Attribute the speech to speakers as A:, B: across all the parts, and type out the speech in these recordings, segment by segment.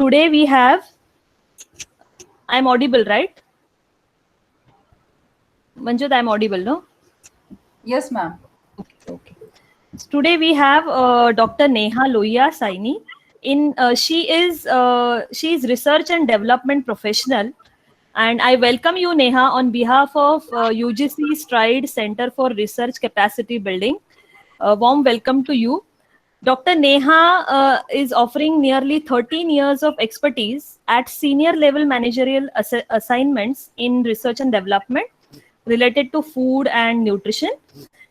A: today we have, I'm audible, right? Manjut, I'm audible, no?
B: Yes, ma'am.
A: Okay. So today we have Dr. Neha Lohia Saini. She is research and development professional, and I welcome you, Neha, on behalf of UGC Stride Center for Research Capacity Building. A warm welcome to you. Dr. Neha is offering nearly 13 years of expertise at senior level managerial assignments in research and development related to food and nutrition.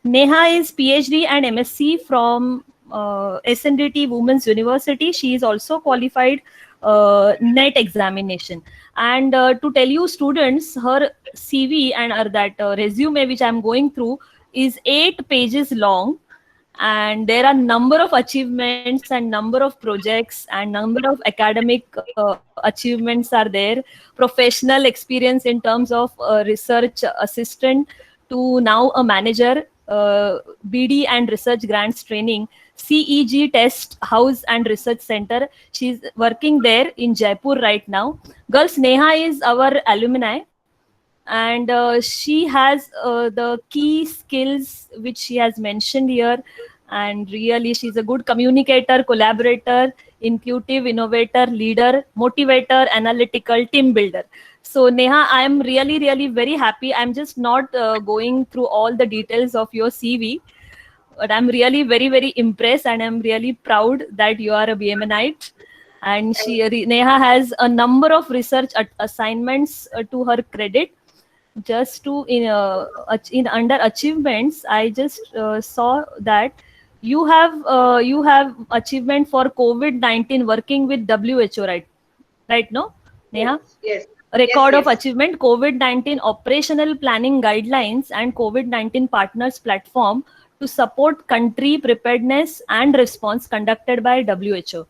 A: Neha is PhD and MSc from SNDT Women's University. She is also qualified NET examination. And to tell you students, her CV and that resume which I'm going through is 8 pages long, and there are number of achievements and number of projects and number of academic achievements are there, professional experience in terms of research assistant to now a manager, BD and research grants training, CEG test house and research center. She's working there in Jaipur right now. Girls, Neha is our alumni, and she has the key skills which she has mentioned here, and really she's a good communicator, collaborator, intuitive, innovator, leader, motivator, analytical, team builder. So Neha, I am really very happy. I'm just not going through all the details of your CV, but I'm really very impressed, and I'm really proud that you are a BMNite. And Neha has a number of research assignments to her credit. Just to in under achievements, I just saw that you have achievement for COVID-19 working with WHO, right, no, Neha?
C: Yes.
A: Record
C: Yes.
A: of achievement, COVID-19 operational planning guidelines and COVID-19 partners platform to support country preparedness and response conducted by WHO.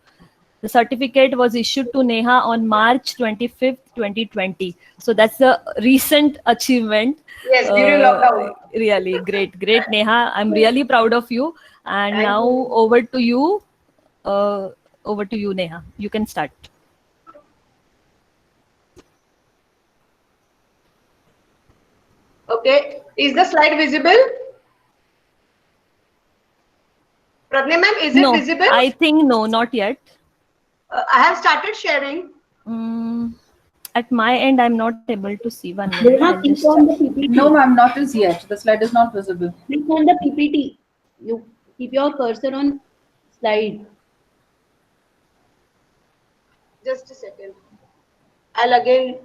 A: The certificate was issued to Neha on March 25th, 2020. So that's a recent achievement.
C: Yes, during lockdown.
A: Really great, Neha. I'm really proud of you. And
C: Thank
A: now
C: you.
A: over to you. Over to you, Neha. You can start.
C: Okay. Is the slide visible? Pradnya ma'am, is it visible?
A: I think no, not yet.
C: I have started sharing.
A: At my end, I'm not able to see one.
D: Neha, click on the PPT.
B: No, ma'am, not as yet. The slide is not visible.
D: Click on the PPT. You keep your cursor on slide.
C: Just a second. I'll again.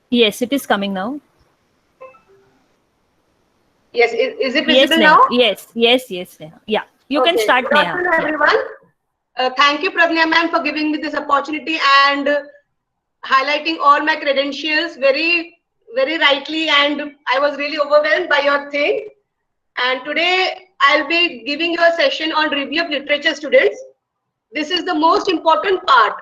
A: Yes, it is coming now.
C: Yes, is it visible now?
A: Yes, Neha. Yeah, you can start,
C: Good
A: Neha.
C: afternoon, everyone. Thank you, Pradnya ma'am, for giving me this opportunity and highlighting all my credentials very rightly, and I was really overwhelmed by your thing. And today I'll be giving you a session on review of literature, students. This is the most important part.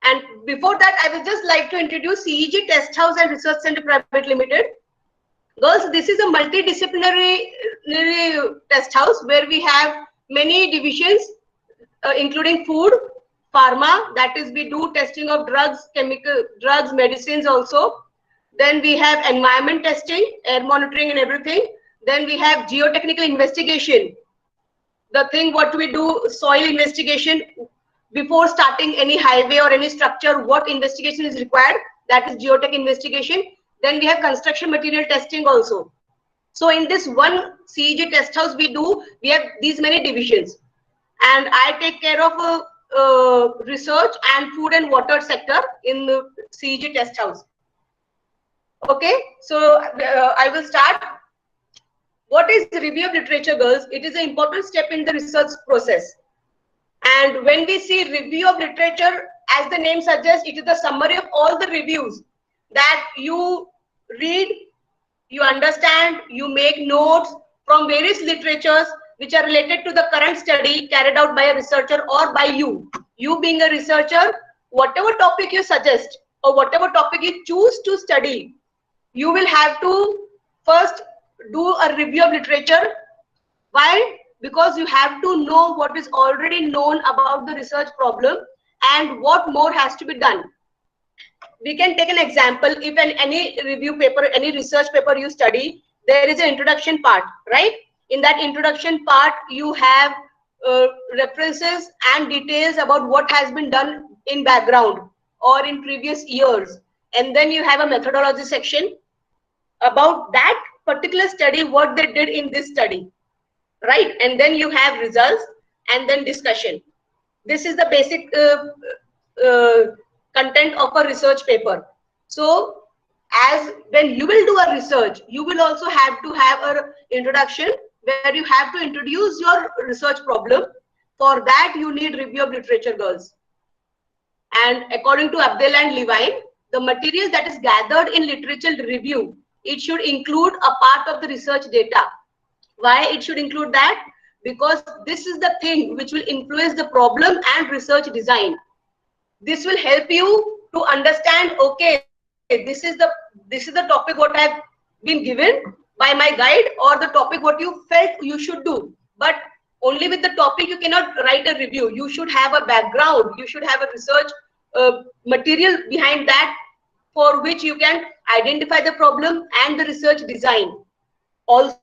C: And before that, I would just like to introduce CEG Test House and Research Center Private Limited. Girls, this is a multidisciplinary test house where we have many divisions, including food, pharma, that is we do testing of drugs, chemical drugs, medicines also. Then we have environment testing, air monitoring and everything. Then we have geotechnical investigation. The thing what we do, soil investigation, before starting any highway or any structure, what investigation is required, that is geotech investigation. Then we have construction material testing also. So in this one CEG test house we have these many divisions. And I take care of research and food and water sector in the CEG test house. Okay, so I will start. What is the review of literature, girls? It is an important step in the research process. And when we see review of literature, as the name suggests, it is the summary of all the reviews that you read, you understand, you make notes from various literatures which are related to the current study carried out by a researcher or by you. You being a researcher, whatever topic you suggest, or whatever topic you choose to study, you will have to first do a review of literature. Why? Because you have to know what is already known about the research problem and what more has to be done. We can take an example. If any review paper, any research paper you study, there is an introduction part, right? In that introduction part, you have references and details about what has been done in background or in previous years. And then you have a methodology section about that particular study, what they did in this study, right? And then you have results and then discussion. This is the basic content of a research paper. So as when you will do a research, you will also have to have an introduction where you have to introduce your research problem. For that, you need review of literature, girls. And according to Abdel and Levine, the material that is gathered in literature review, it should include a part of the research data. Why it should include that? Because this is the thing which will influence the problem and research design. This will help you to understand, okay, this is the topic what I have been given by my guide, or the topic what you felt you should do. But only with the topic you cannot write a review. You should have a background. You should have a research material behind that, for which you can identify the problem and the research design. Also,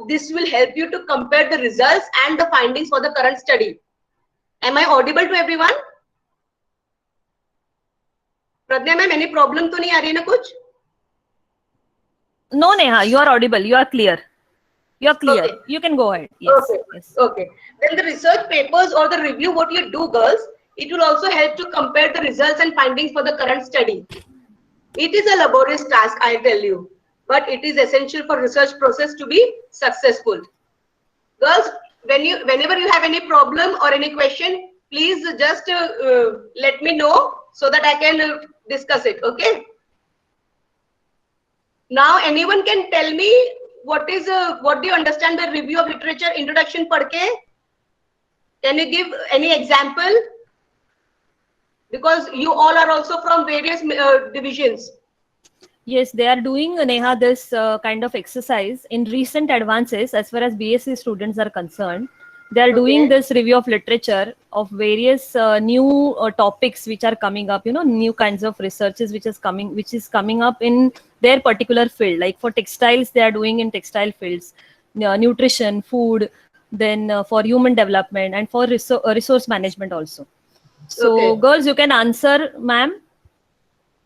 C: this will help you to compare the results and the findings for the current study. Am I audible to everyone? Pradnya ma'am, any problem to nahi aa rahi na kuch?
A: No, Neha, you are audible. You are clear. You are clear.
C: Okay.
A: You can go ahead. Yes.
C: Okay.
A: Yes.
C: Okay. Then the research papers or the review, what you do, girls, it will also help to compare the results and findings for the current study. It is a laborious task, I tell you, but it is essential for research process to be successful. Girls, whenever you have any problem or any question, please just let me know so that I can discuss it. Okay. Now, anyone can tell me what do you understand by review of literature introduction padke? Can you give any example? Because you all are also from various divisions.
A: Yes, they are doing, Neha, this kind of exercise in recent advances as far as BSc students are concerned. They are doing this review of literature of various new topics which are coming up, new kinds of researches which is coming up in their particular field. Like for textiles, they are doing in textile fields, nutrition, food, then for human development and for resource management also. So girls, you can answer, ma'am,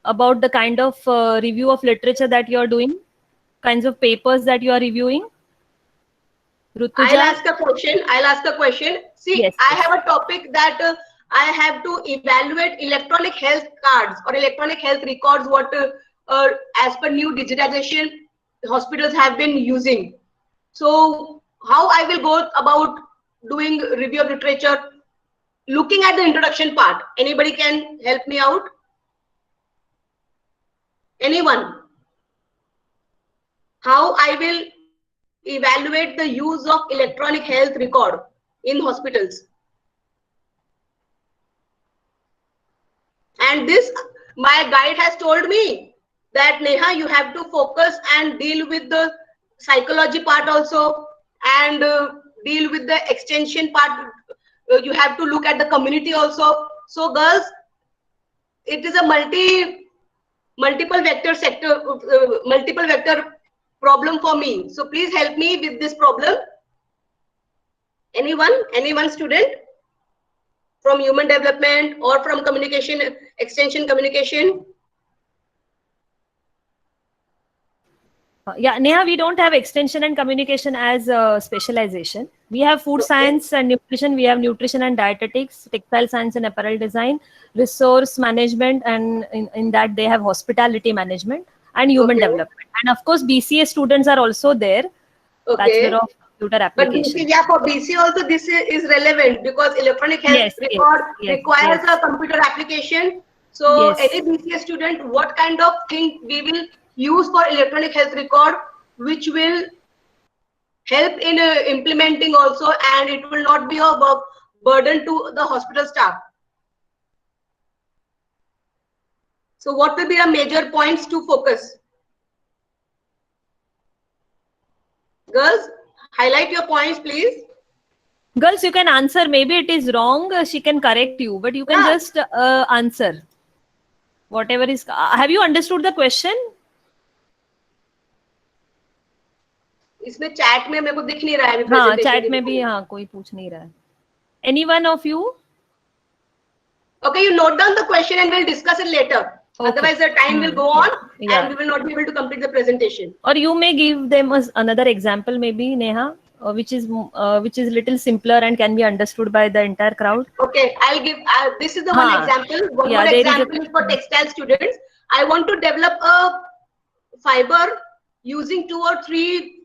A: about the kind of review of literature that you are doing, kinds of papers that you are reviewing. Rutuja?
C: I'll ask a question. See,
A: yes,
C: I have a topic that I have to evaluate electronic health cards or electronic health records, what as per new digitization hospitals have been using. So how I will go about doing review of literature, looking at the introduction part. Anybody can help me out? Anyone? How I will evaluate the use of electronic health record in hospitals? And this, my guide has told me that, Neha, you have to focus and deal with the psychology part also, and deal with the extension part. You have to look at the community also. So girls, it is a multiple vector sector, multiple vector problem for me. So please help me with this problem. Anyone student from human development or from communication, extension communication?
A: Yeah, Neha, we don't have extension and communication as a specialization. We have food science and nutrition. We have nutrition and dietetics, textile science and apparel design, resource management, and in that they have hospitality management and human development. And of course, BCA students are also there. Bachelor of Computer Application.
C: But BC, for BC also this is relevant because electronic health record requires a computer application. So any BCA student, what kind of thing we will use for electronic health record, which will help in implementing also, and it will not be a burden to the hospital staff. So what will be the major points to focus? Girls, highlight your points, please.
A: Girls, you can answer. Maybe it is wrong. She can correct you, but you can
C: Yeah.
A: just answer. Whatever is. Have you understood the question?
C: इसमें chat में मेरे को दिख नहीं रहा है अभी
A: हाँ,
C: presentation
A: चैट
C: के
A: में भी
C: बारे
A: हाँ कोई पूछ नहीं रहा है. Anyone of you?
C: Okay, you note down the question and we'll discuss it later.
A: Okay.
C: Otherwise, the time will go on
A: Yeah.
C: and we will not be able to complete the presentation.
A: Or you may give them another example, maybe Neha, which is little simpler and can be understood by the entire crowd.
C: Okay, I'll give. This is the one example. One
A: Yeah,
C: more
A: there is
C: example is for textile students. I want to develop a fiber using 2 or 3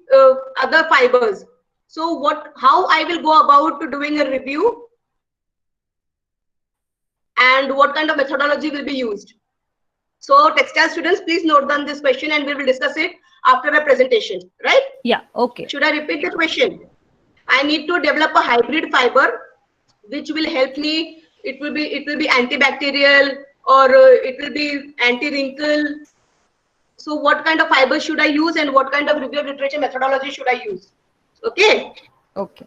C: other fibers. So how I will go about to doing a review and what kind of methodology will be used. So textile students, please note down this question and we will discuss it after the presentation, right?
A: Yeah, okay.
C: Should I repeat the question? I need to develop a hybrid fiber which will help me. It will be antibacterial or it will be anti-wrinkle. So what kind of fiber should I use and what kind of review of literature methodology should I use? Okay.
A: Okay.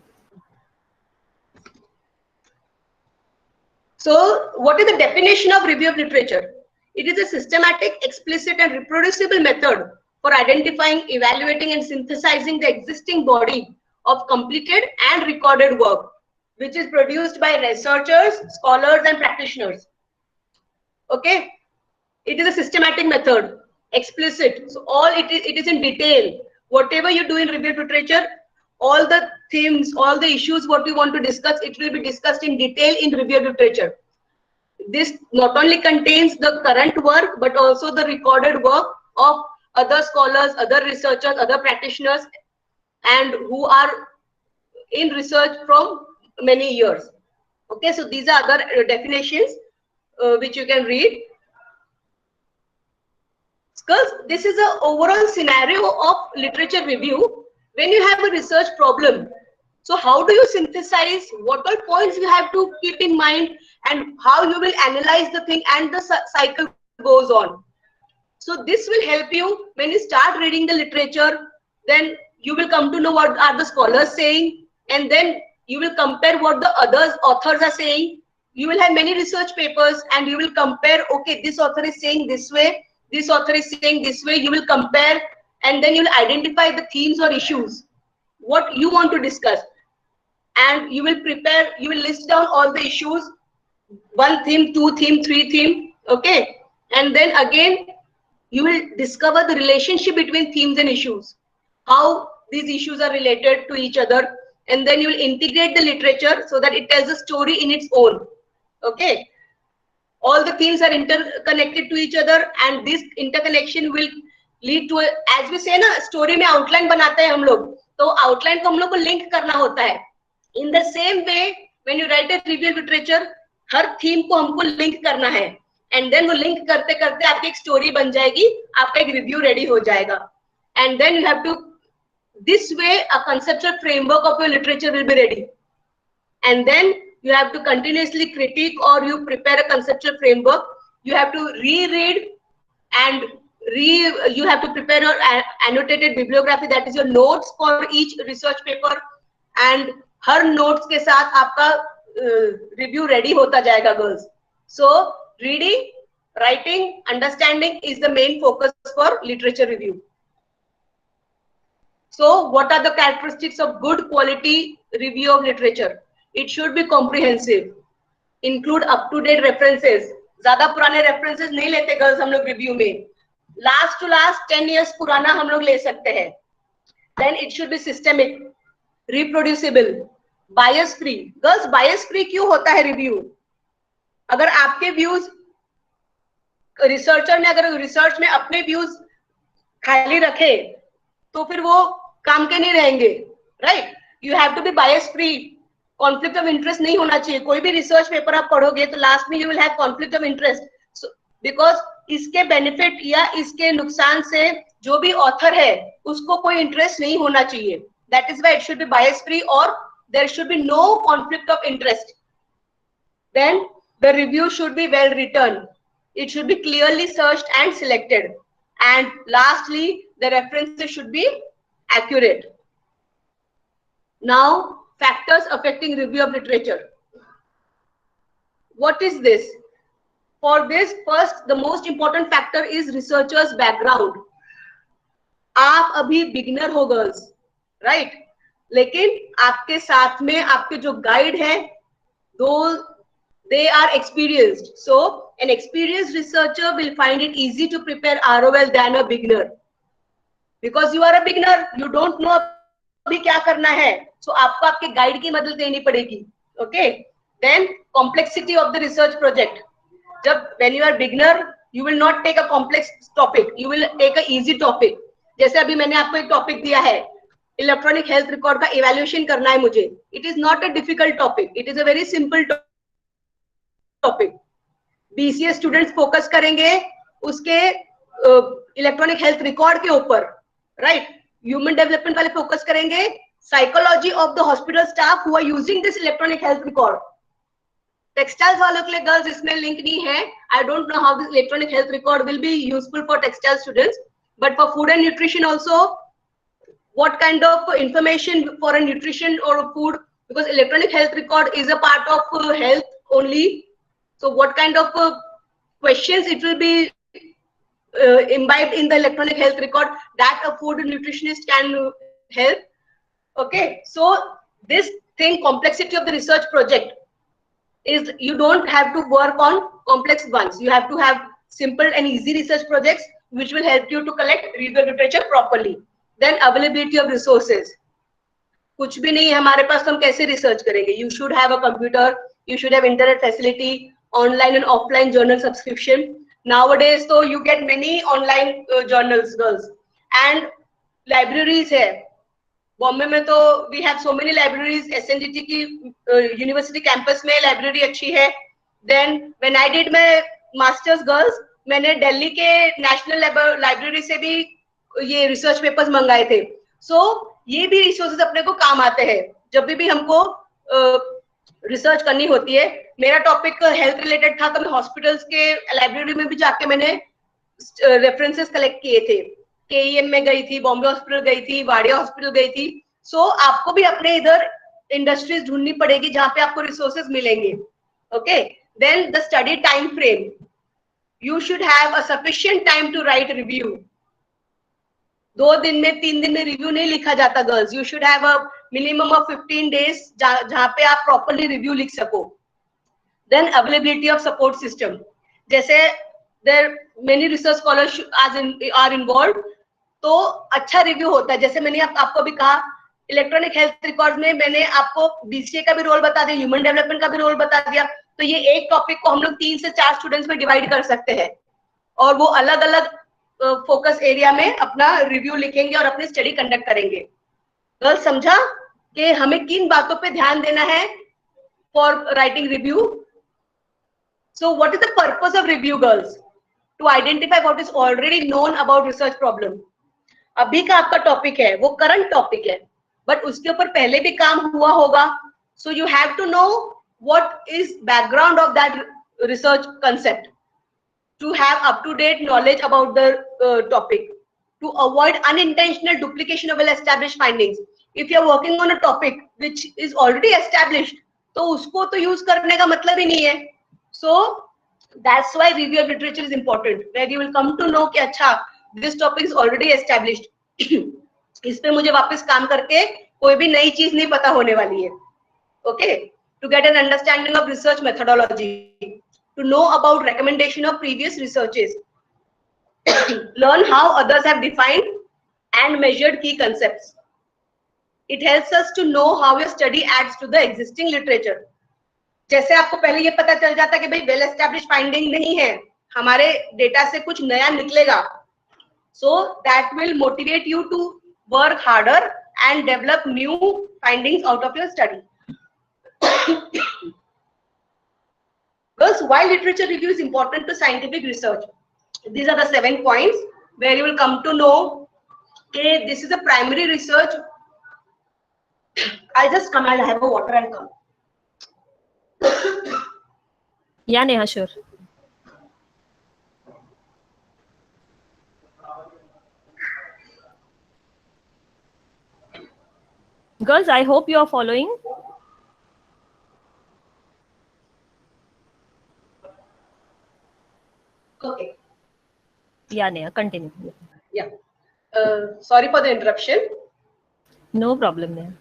C: So what is the definition of review of literature? It is a systematic, explicit and reproducible method for identifying, evaluating and synthesizing the existing body of completed and recorded work, which is produced by researchers, scholars and practitioners. Okay. It is a systematic method, explicit. So all it is in detail. Whatever you do in review of literature, all the themes, all the issues what we want to discuss, it will be discussed in detail in review of literature. This not only contains the current work, but also the recorded work of other scholars, other researchers, other practitioners, and who are in research from many years. Okay, so these are other definitions which you can read. Because this is an overall scenario of literature review. When you have a research problem, so how do you synthesize, what all points you have to keep in mind and how you will analyze the thing and the cycle goes on. So this will help you when you start reading the literature, then you will come to know what are the scholars saying and then you will compare what the other authors are saying. You will have many research papers and you will compare, okay, this author is saying this way, this author is saying this way, you will compare and then you will identify the themes or issues, what you want to discuss. And you will prepare, you will list down all the issues, 1 theme, 2 theme, 3 theme, okay? And then again, you will discover the relationship between themes and issues, how these issues are related to each other, and then you will integrate the literature so that it tells a story in its own, okay? All the themes are interconnected to each other and this interconnection will lead to, as we say na, story में outline बनाते हैं हम लोग, तो outline को हम लोग को link करना होता है. In the same way, when you write a review literature, her theme को हमको link करना है, and then वो link करते करते आपकी एक story बन जाएगी, आपका एक review ready हो जाएगा, and then you have to, this way a conceptual framework of your literature will be ready, and then you have to continuously critique or you prepare a conceptual framework. You have to reread and you have to prepare your annotated bibliography, that is your notes for each research paper, and her notes के साथ आपका review ready होता जाएगा, girls. So reading, writing, understanding is the main focus for literature review. So what are the characteristics of good quality review of literature? It should be comprehensive, include up-to-date references. ज़्यादा पुराने references नहीं लेते girls हम लोग review में. Last to last 10 years पुराना हम लोग ले सकते हैं. Then it should be systemic, reproducible, bias free. Girls, bias free क्यों होता है review? अगर आपके views, researcher ने अगर research में अपने views खाली रखे, तो फिर वो काम के नहीं रहेंगे, right? You have to be bias free. Conflict of interest नहीं होना चाहिए. कोई भी research paper आप पढ़ोगे तो last में you will have conflict of interest. So because इसके benefit या इसके नुकसान से जो भी author है उसको कोई interest नहीं होना चाहिए. That is why it should be bias free or there should be no conflict of interest. Then the review should be well written. It should be clearly searched and selected. And lastly, the references should be accurate. Now, factors affecting review of literature. What is this? For this, first, the most important factor is researcher's background. आप अभी beginner हो girls, right? लेकिन आपके साथ में आपके जो guide हैं, they are experienced. So an experienced researcher will find it easy to prepare ROL than a beginner. Because you are a beginner, you don't know अभी क्या करना है, so आपको आपके गाइड की मदद लेनी पड़ेगी. Okay? Then complexity of the research project. When you are beginner, you will not take a complex topic, you will take a easy topic. जैसे अभी मैंने आपको एक टॉपिक दिया है, इलेक्ट्रॉनिक हेल्थ रिकॉर्ड का इवैल्यूएशन करना है मुझे. It is not a difficult topic, it is a very simple topic. BCA students focus करेंगे उसके इलेक्ट्रॉनिक हेल्थ रिकॉर्ड के ऊपर, राइट? ह्यूमन डेवलपमेंट वाले फोकस करेंगे psychology of the hospital staff who are using this electronic health record. Textiles वालों के लिए girls इसमें लिंक नहीं है. I don't know how this electronic health record will be useful for textile students, but for food and nutrition also, what kind of information for a nutrition or a food, because electronic health record is a part of health only, so what kind of questions it will be imbibed in the electronic health record that a food nutritionist can help. Okay, so this thing, complexity of the research project, is you don't have to work on complex ones, you have to have simple and easy research projects which will help you to collect review literature properly. Then availability of resources. कुछ भी नहीं है हमारे पास तो हम कैसे research करेंगे? You should have a computer, you should have internet facility, online and offline journal subscription. Nowadays so you get many online journals, girls, and libraries है. बॉम्बे में तो we have so many libraries. SNDT की university campus में library अच्छी है. Then when I did my masters, girls, मैंने दिल्ली के national library से भी ये रिसर्च पेपर्स मंगाए थे. सो ये भी रिसोर्सेज अपने को काम आते हैं जब भी हमको रिसर्च करनी होती है. मेरा टॉपिक हेल्थ रिलेटेड था तो मैं हॉस्पिटल्स के लाइब्रेरी में भी जाके मैंने रेफरेंसेस कलेक्ट किए थे. KEM में गई थी, बॉम्बे हॉस्पिटल गई थी, वाडिया हॉस्पिटल गई थी. सो आपको भी अपने इधर इंडस्ट्रीज ढूंढनी पड़ेगी जहां पे आपको रिसोर्सेज मिलेंगे. Okay, then the study time frame. You should have a sufficient time to write review. 2 दिन में 3 दिन में रिव्यू नहीं लिखा जाता girls. You should have a minimum of 15 days जहाँ पे आप properly review लिख सको. Then availability of support system. जैसे there many research scholars are involved, तो अच्छा रिव्यू होता है. जैसे मैंने आपको भी कहा, इलेक्ट्रॉनिक हेल्थ रिकॉर्ड में मैंने आपको BCA का भी रोल बता दिया, ह्यूमन डेवलपमेंट का भी रोल बता दिया. तो ये एक टॉपिक को हम लोग 3 से 4 स्टूडेंट्स में डिवाइड कर सकते हैं और वो अलग अलग फोकस एरिया में अपना रिव्यू लिखेंगे और अपनी स्टडी कंडक्ट करेंगे. गर्ल्स, समझा कि हमें किन बातों पे ध्यान देना है for writing review? So what is the purpose of review girls? To identify what is already known about research problem. अभी का आपका टॉपिक है वो करंट टॉपिक है, बट उसके ऊपर पहले भी काम हुआ होगा. So you have to know what is background of that research concept to have up-to-date knowledge about the topic, to avoid unintentional duplication of well-established findings. If you are working on a topic which is already established, तो उसको तो use करने का मतलब ही नहीं है. So that's why review of literature is important, where you will come to know कि अच्छा this topic is already established. इस पे मुझे वापस काम करके कोई भी नई चीज नहीं पता होने वाली है. Okay? To get an understanding of research methodology, to know about recommendation of previous researches, learn how others have defined and measured key concepts. It helps us to know how your study adds to the existing literature. जैसे आपको पहले ये पता चल जाता है कि भाई वेल एस्टैब्लिश्ड फाइंडिंग नहीं है, हमारे डेटा से कुछ नया निकलेगा. So that will motivate you to work harder and develop new findings out of your study. Girls, why literature review is important to scientific research? These are the 7 points where you will come to know okay, this is a primary research. I'll just come, I'll have a water and come.
A: Yeah, Neha, sure. Girls, I hope you are following.
C: Okay.
A: Yeah, Neha, continue.
C: Yeah. Sorry for the interruption.
A: No problem, Neha.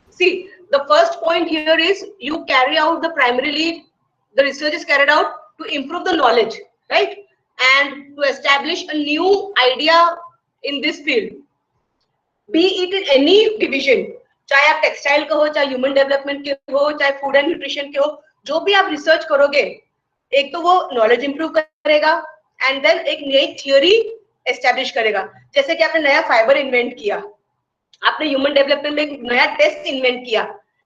C: See, the first point here is you carry out the research is carried out to improve the knowledge, right? And to establish a new idea in this field. Be it in any division, चाहे आप textile का हो, चाहे human development के हो, चाहे food and nutrition के हो, जो भी आप रिसर्च करोगे, एक तो वो नॉलेज इंप्रूव करेगा एंड देन एक नई थियोरी एस्टेब्लिश करेगा. जैसे कि आपने नया फाइबर इन्वेंट किया, आपने ह्यूमन डेवलपमेंट में एक नया टेस्ट इन्वेंट किया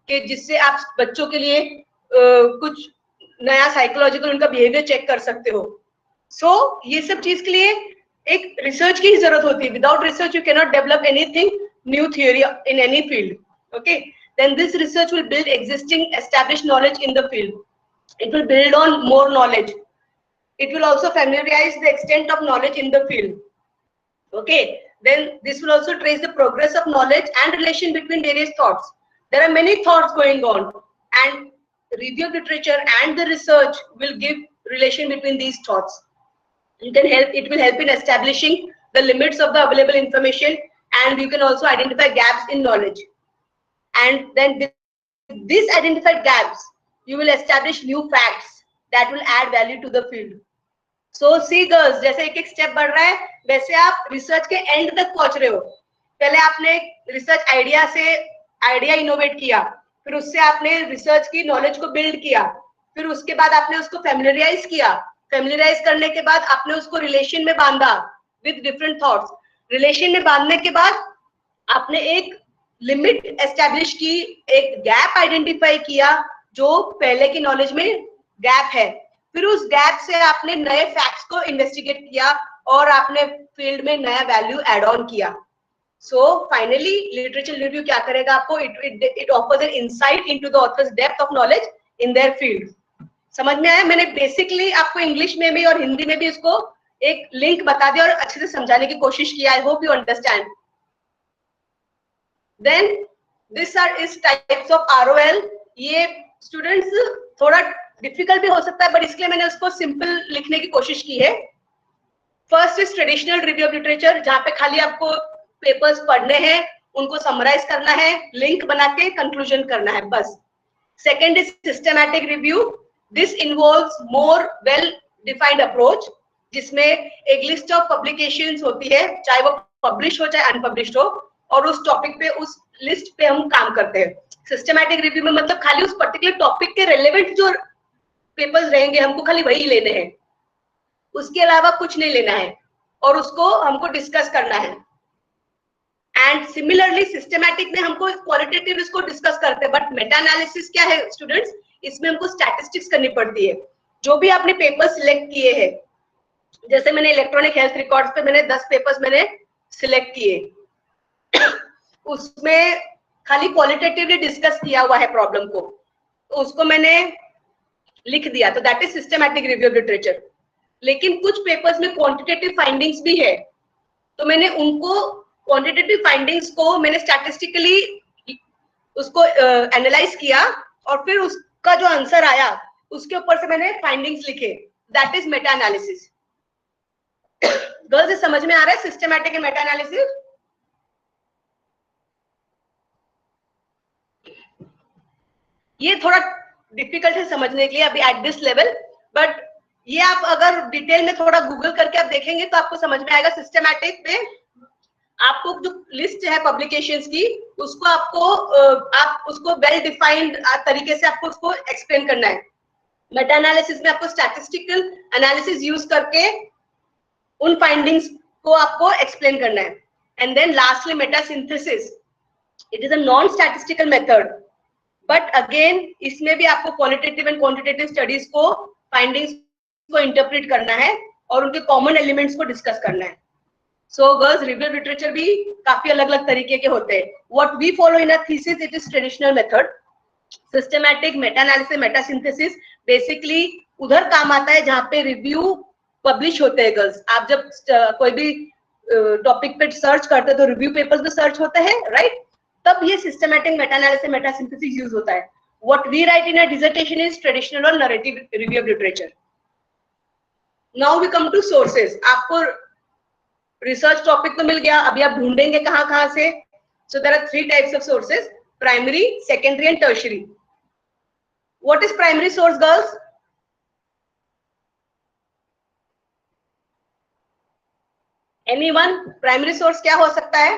C: कि जिससे आप बच्चों के लिए कुछ नया साइकोलॉजिकल उनका बिहेवियर चेक कर सकते हो. सो ये सब चीज के लिए एक रिसर्च की जरूरत होती है. Without research you can not develop anything new theory in any field. Okay, then this research will build existing established knowledge in the field. It will build on more knowledge. It will also familiarize the extent of knowledge in the field. Okay, then this will also trace the progress of knowledge and relation between various thoughts. There are many thoughts going on, and review of literature and the research will give relation between these thoughts. It will help in establishing the limits of the available information, and you can also identify gaps in knowledge. And then with these identified gaps, you will establish new facts that will add value to the field. So see girls, जैसे एक एक step बढ़ रहा है वैसे आप research के and तक पहुंच रहे हो. पहले आपने रिसर्च आइडिया इनोवेट किया, फिर उससे आपने रिसर्च की नॉलेज को बिल्ड किया, फिर उसके बाद आपने उसको फैमिलियराइज किया. फैमिलियराइज करने के बाद आपने उसको रिलेशन में बांधा विद डिफरेंट थॉट्स. रिलेशन में बांधने के बाद आपने एक लिमिट एस्टेब्लिश की, एक गैप आइडेंटिफाई किया जो पहले की नॉलेज में गैप है. फिर उस गैप से आपने नए फैक्ट्स को इन्वेस्टिगेट किया और आपने फील्ड में नया वैल्यू एड ऑन किया. सो फाइनली लिटरेचर रिव्यू क्या करेगा आपको? It offers an insight into the author's depth of knowledge in their field. समझ में आया? मैंने बेसिकली आपको इंग्लिश में भी और हिंदी में भी इसको एक लिंक बता दिया और अच्छे से समझाने की कोशिश की. I hope you understand. Then this is types of ROL. ये स्टूडेंट्स थोड़ा डिफिकल्ट भी हो सकता है, बट इसके लिए मैंने उसको सिंपल लिखने की कोशिश की है. First is traditional review of literature, जहां पे खाली आपको पेपर्स पढ़ने हैं, उनको समराइज करना है, लिंक बना के कंक्लूजन करना है, बस. Second is systematic review. This involves more well defined approach, जिसमें एक लिस्ट ऑफ पब्लिकेशंस होती है, चाहे वो पब्लिश हो चाहे अनपब्लिश्ड हो, और उस टॉपिक पे, उस लिस्ट पे हम काम करते हैं. सिस्टमैटिक रिव्यू में मतलब खाली उस पर्टिकुलर टॉपिक के रेलेवेंट जो पेपर्स रहेंगे हमको खाली वही लेने हैं, उसके अलावा कुछ नहीं लेना है, और उसको हमको डिस्कस करना है. एंड सिमिलरली सिस्टमैटिक में हमको क्वालिटेटिव इसको डिस्कस करते हैं, बट मेटा एनालिसिस क्या है स्टूडेंट्स? इसमें हमको स्टैटिस्टिक्स करनी पड़ती है. जो भी आपने पेपर सिलेक्ट किए हैं, जैसे मैंने इलेक्ट्रॉनिक हेल्थ रिकॉर्ड्स पे मैंने 10 पेपर्स मैंने सिलेक्ट किए, उसमें खाली क्वालिटेटिवली डिस्कस किया हुआ है प्रॉब्लम को, तो उसको मैंने लिख दिया, तो that is systematic review of literature. लेकिन कुछ पेपर्स में क्वांटिटेटिव फाइंडिंग्स भी है, तो मैंने उनको क्वांटिटेटिव फाइंडिंग्स को मैंने स्टैटिस्टिकली उसको एनालाइज किया, और फिर उसका जो आंसर आया उसके ऊपर से मैंने फाइंडिंग्स लिखे. That is Meta analysis. Girls समझ में आ रहा है सिस्टमैटिक एंड मेटा एनालिसिस? ये थोड़ा डिफिकल्ट है समझने के लिए अभी एट दिस लेवल, बट ये आप अगर डिटेल में थोड़ा गूगल करके आप देखेंगे तो आपको समझ में आएगा. सिस्टमैटिक में आपको जो लिस्ट है पब्लिकेशंस की, उसको आप उसको वेल डिफाइंड तरीके से आपको उसको एक्सप्लेन करना है. मेटा एनालिसिस में आपको स्टैटिस्टिकल एनालिसिस यूज करके उन फाइंडिंग्स को आपको एक्सप्लेन करना है. And then lastly meta synthesis. It is a non statistical method, but again इसमें भी आपको क्वालिटेटिव एंड क्वांटिटेटिव स्टडीज को, फाइंडिंग्स को इंटरप्रेट करना है और उनके कॉमन एलिमेंट्स को डिस्कस करना है. So girls, review of literature भी काफी अलग अलग तरीके के होते हैं. What we follow in a thesis, it is traditional method. Systematic, meta analysis, meta synthesis basically उधर काम आता है जहां पे रिव्यू पब्लिश होते हैं. गर्ल्स, आप जब कोई भी टॉपिक पे सर्च करते हैं तो रिव्यू पेपर्स में सर्च होते हैं, राइट? तब ये systematic meta analysis meta synthesis use होता है. What we write in a dissertation is traditional or narrative review of literature. Now we come to sources. आपको रिसर्च टॉपिक तो मिल गया, अभी आप ढूंढेंगे कहाँ से. So there are 3 types of sources: primary, secondary and tertiary. What is primary source, girls? Anyone? Primary source क्या हो सकता है?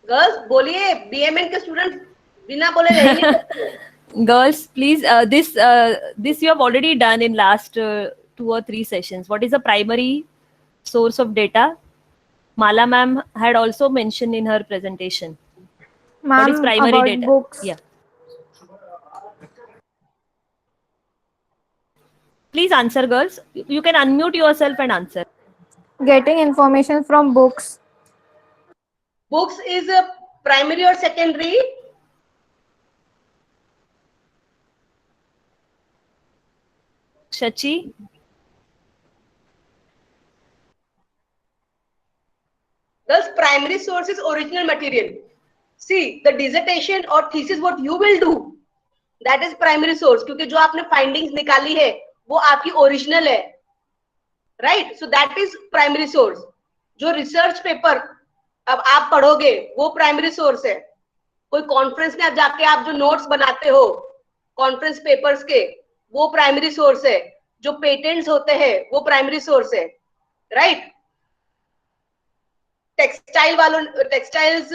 C: गर्ल्स बोलिए, बीएमएन के स्टूडेंट बिना बोले रह नहीं सकते.
A: Girls, please, this you have already done in last 2 or 3 sessions. What is the primary source of data? Mala ma'am had also mentioned in her presentation. What is
E: Ma'am,
A: primary
E: about
A: data?
E: books.
A: Yeah. Please answer, girls. You can unmute yourself and answer.
E: Getting information from books.
C: Books is a primary or secondary?
A: Shachi?
C: Girls, primary source is original material. See, the dissertation or thesis what you will do, that is primary source, क्योंकि जो आपने findings निकाली है वो आपकी original है, right? So that is primary source. जो research paper अब आप पढ़ोगे वो primary source है. कोई conference में आप जाके आप जो notes बनाते हो conference papers के, वो primary source है. जो patents होते हैं वो primary source है, right? टेक्सटाइल्स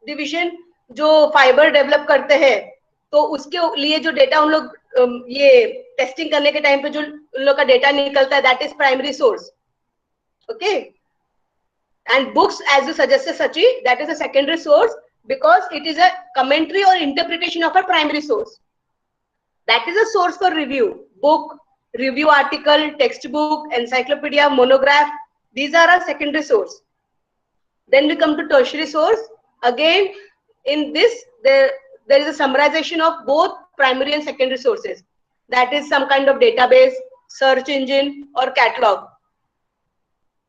C: डिवीजन जो फाइबर डेवलप करते हैं, तो उसके लिए जो डेटा उन लोग ये टेस्टिंग करने के टाइम पे जो उन लोग का डेटा निकलता है, that is primary source. Okay, and books as you suggested Sachi, that is a secondary source because it is a commentary और interpretation of a primary source. That is a source for review. Book, review article, text book, encyclopaedia, monograph, these are a secondary source. Then we come to tertiary source. Again, in this, there is a summarization of both primary and secondary sources. That is some kind of database, search engine, or catalog.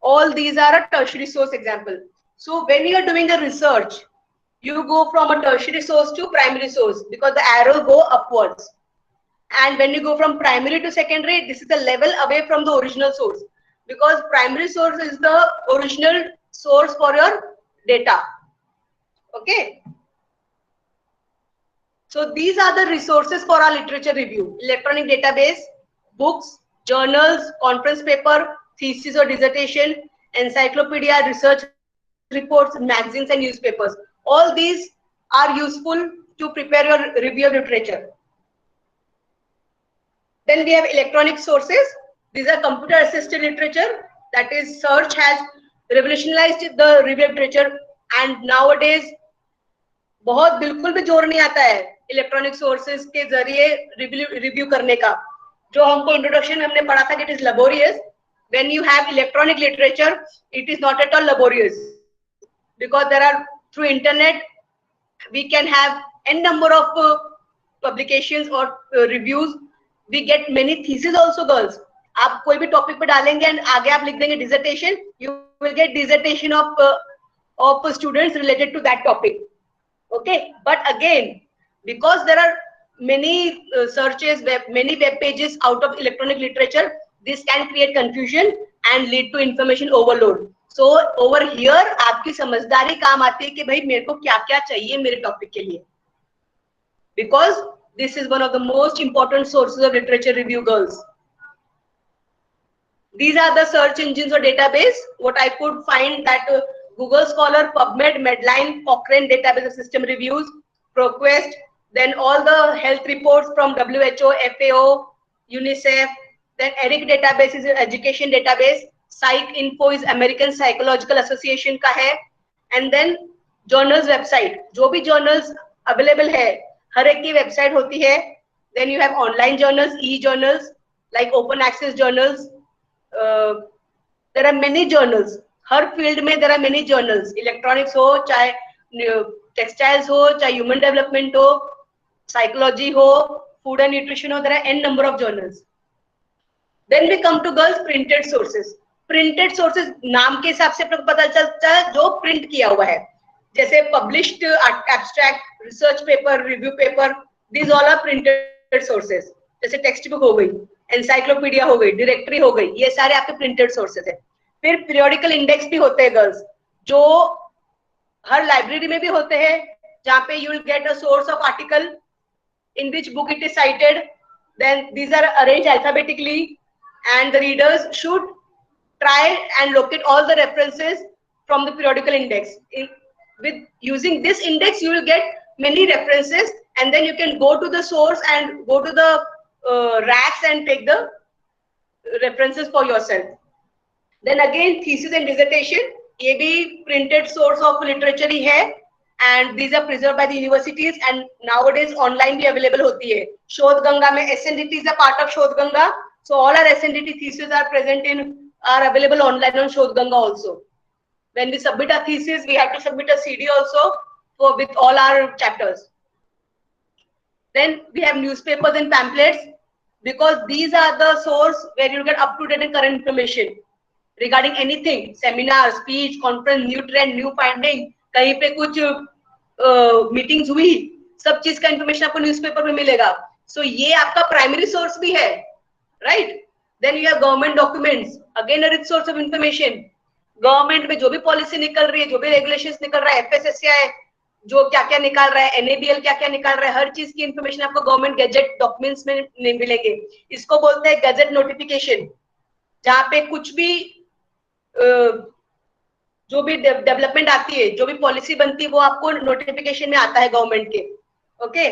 C: All these are a tertiary source example. So when you are doing a research, you go from a tertiary source to primary source because the arrow go upwards. And when you go from primary to secondary, this is the level away from the original source, because primary source is the original source for your data. Okay, so these are the resources for our literature review: electronic database, books, journals, conference paper, thesis or dissertation, encyclopedia, research reports, magazines and newspapers. All these are useful to prepare your review of literature. Then we have electronic sources. These are computer assisted literature, that is search has revolutionized the review of literature, and nowadays बहुत बिल्कुल भी जोर नहीं आता है electronic sources के जरिए review करने का. जो हमको इंट्रोडक्शन में हमने पढ़ा था कि it is laborious. When you have electronic literature, it is not at all laborious, because there are, through internet we can have n number of publications or reviews. We get many theses also, girls. आप कोई भी topic पे डालेंगे and आगे आप लिख देंगे dissertation, you will get dissertation of students related to that topic. Okay, but again because there are many searches, many web pages out of electronic literature, this can create confusion and lead to information overload. So over here आपकी समझदारी काम आती है कि भाई मेरे को क्या क्या चाहिए मेरे टॉपिक के लिए, because this is one of the most important sources of literature review, girls. These are the search engines or database. What I could find that Google Scholar, PubMed, Medline, Cochrane database of system reviews, ProQuest, then all the health reports from WHO, FAO, UNICEF, then ERIC database is an education database, PsycInfo is American Psychological Association का है, and then journals website, जो भी journals available है हर एक की website होती है. Then you have online journals, e journals like open access journals. There are many journals. हर फील्ड में there are many journals. Electronics हो, चाहे टेक्सटाइल्स हो, चाहे ह्यूमन डेवलपमेंट हो, साइकोलॉजी हो, फूड एंड न्यूट्रिशन हो, there are an number of journals. Then we come to girls printed sources. Printed sources नाम के हिसाब से आपको पता चलता है जो प्रिंट किया हुआ है, जैसे published abstract, research paper, review paper, these all are printed sources. जैसे टेक्स्ट बुक हो गई, एनसाइक्लोपीडिया हो गई, डायरेक्टरी हो गई, ये सारे आपके प्रिंटेड सोर्सेज है। फिर पीरियोडिकल इंडेक्स भी होते हैं गर्ल्स, जो हर लाइब्रेरी में भी होते हैं, जहाँ पे you will get a source of article in which book it is cited, then these are arranged alphabetically and the readers should try and locate all the references from the periodical index. With using this index you will get many references, and then you can go to the source and go to the racks and take the references for yourself. Then again thesis and dissertation, ये भी printed source of literature ही है, and these are preserved by the universities and nowadays online भी available होती है। शोध गंगा में SNDT is a part of शोध Ganga, so all our SNDT theses are present in are available online on शोध Ganga also. When we submit our thesis, we have to submit a CD also for with all our chapters. Then we have newspapers and pamphlets, because these are the source where you get up to date and current information regarding anything, seminar, speech, conference, new trend, new finding, कहीं पे कुछ meetings हुई, सब चीज का information आपको newspaper में मिलेगा। सो ये आपका प्राइमरी सोर्स भी है, right. Then you have government documents, again a rich source of information. Government में जो भी पॉलिसी निकल रही है, जो भी रेगुलेशंस निकल रहा है, FSSAI जो क्या क्या निकाल रहा है, NABL क्या क्या निकाल रहा है, हर चीज की इंफॉर्मेशन आपको गवर्नमेंट गैजेट डॉक्यूमेंट्स में नहीं मिलेंगे। इसको बोलते हैं गैजेट नोटिफिकेशन, जहाँ पे कुछ भी जो भी डेवलपमेंट आती है, जो भी पॉलिसी बनती है, वो आपको नोटिफिकेशन में आता है गवर्नमेंट के। Okay,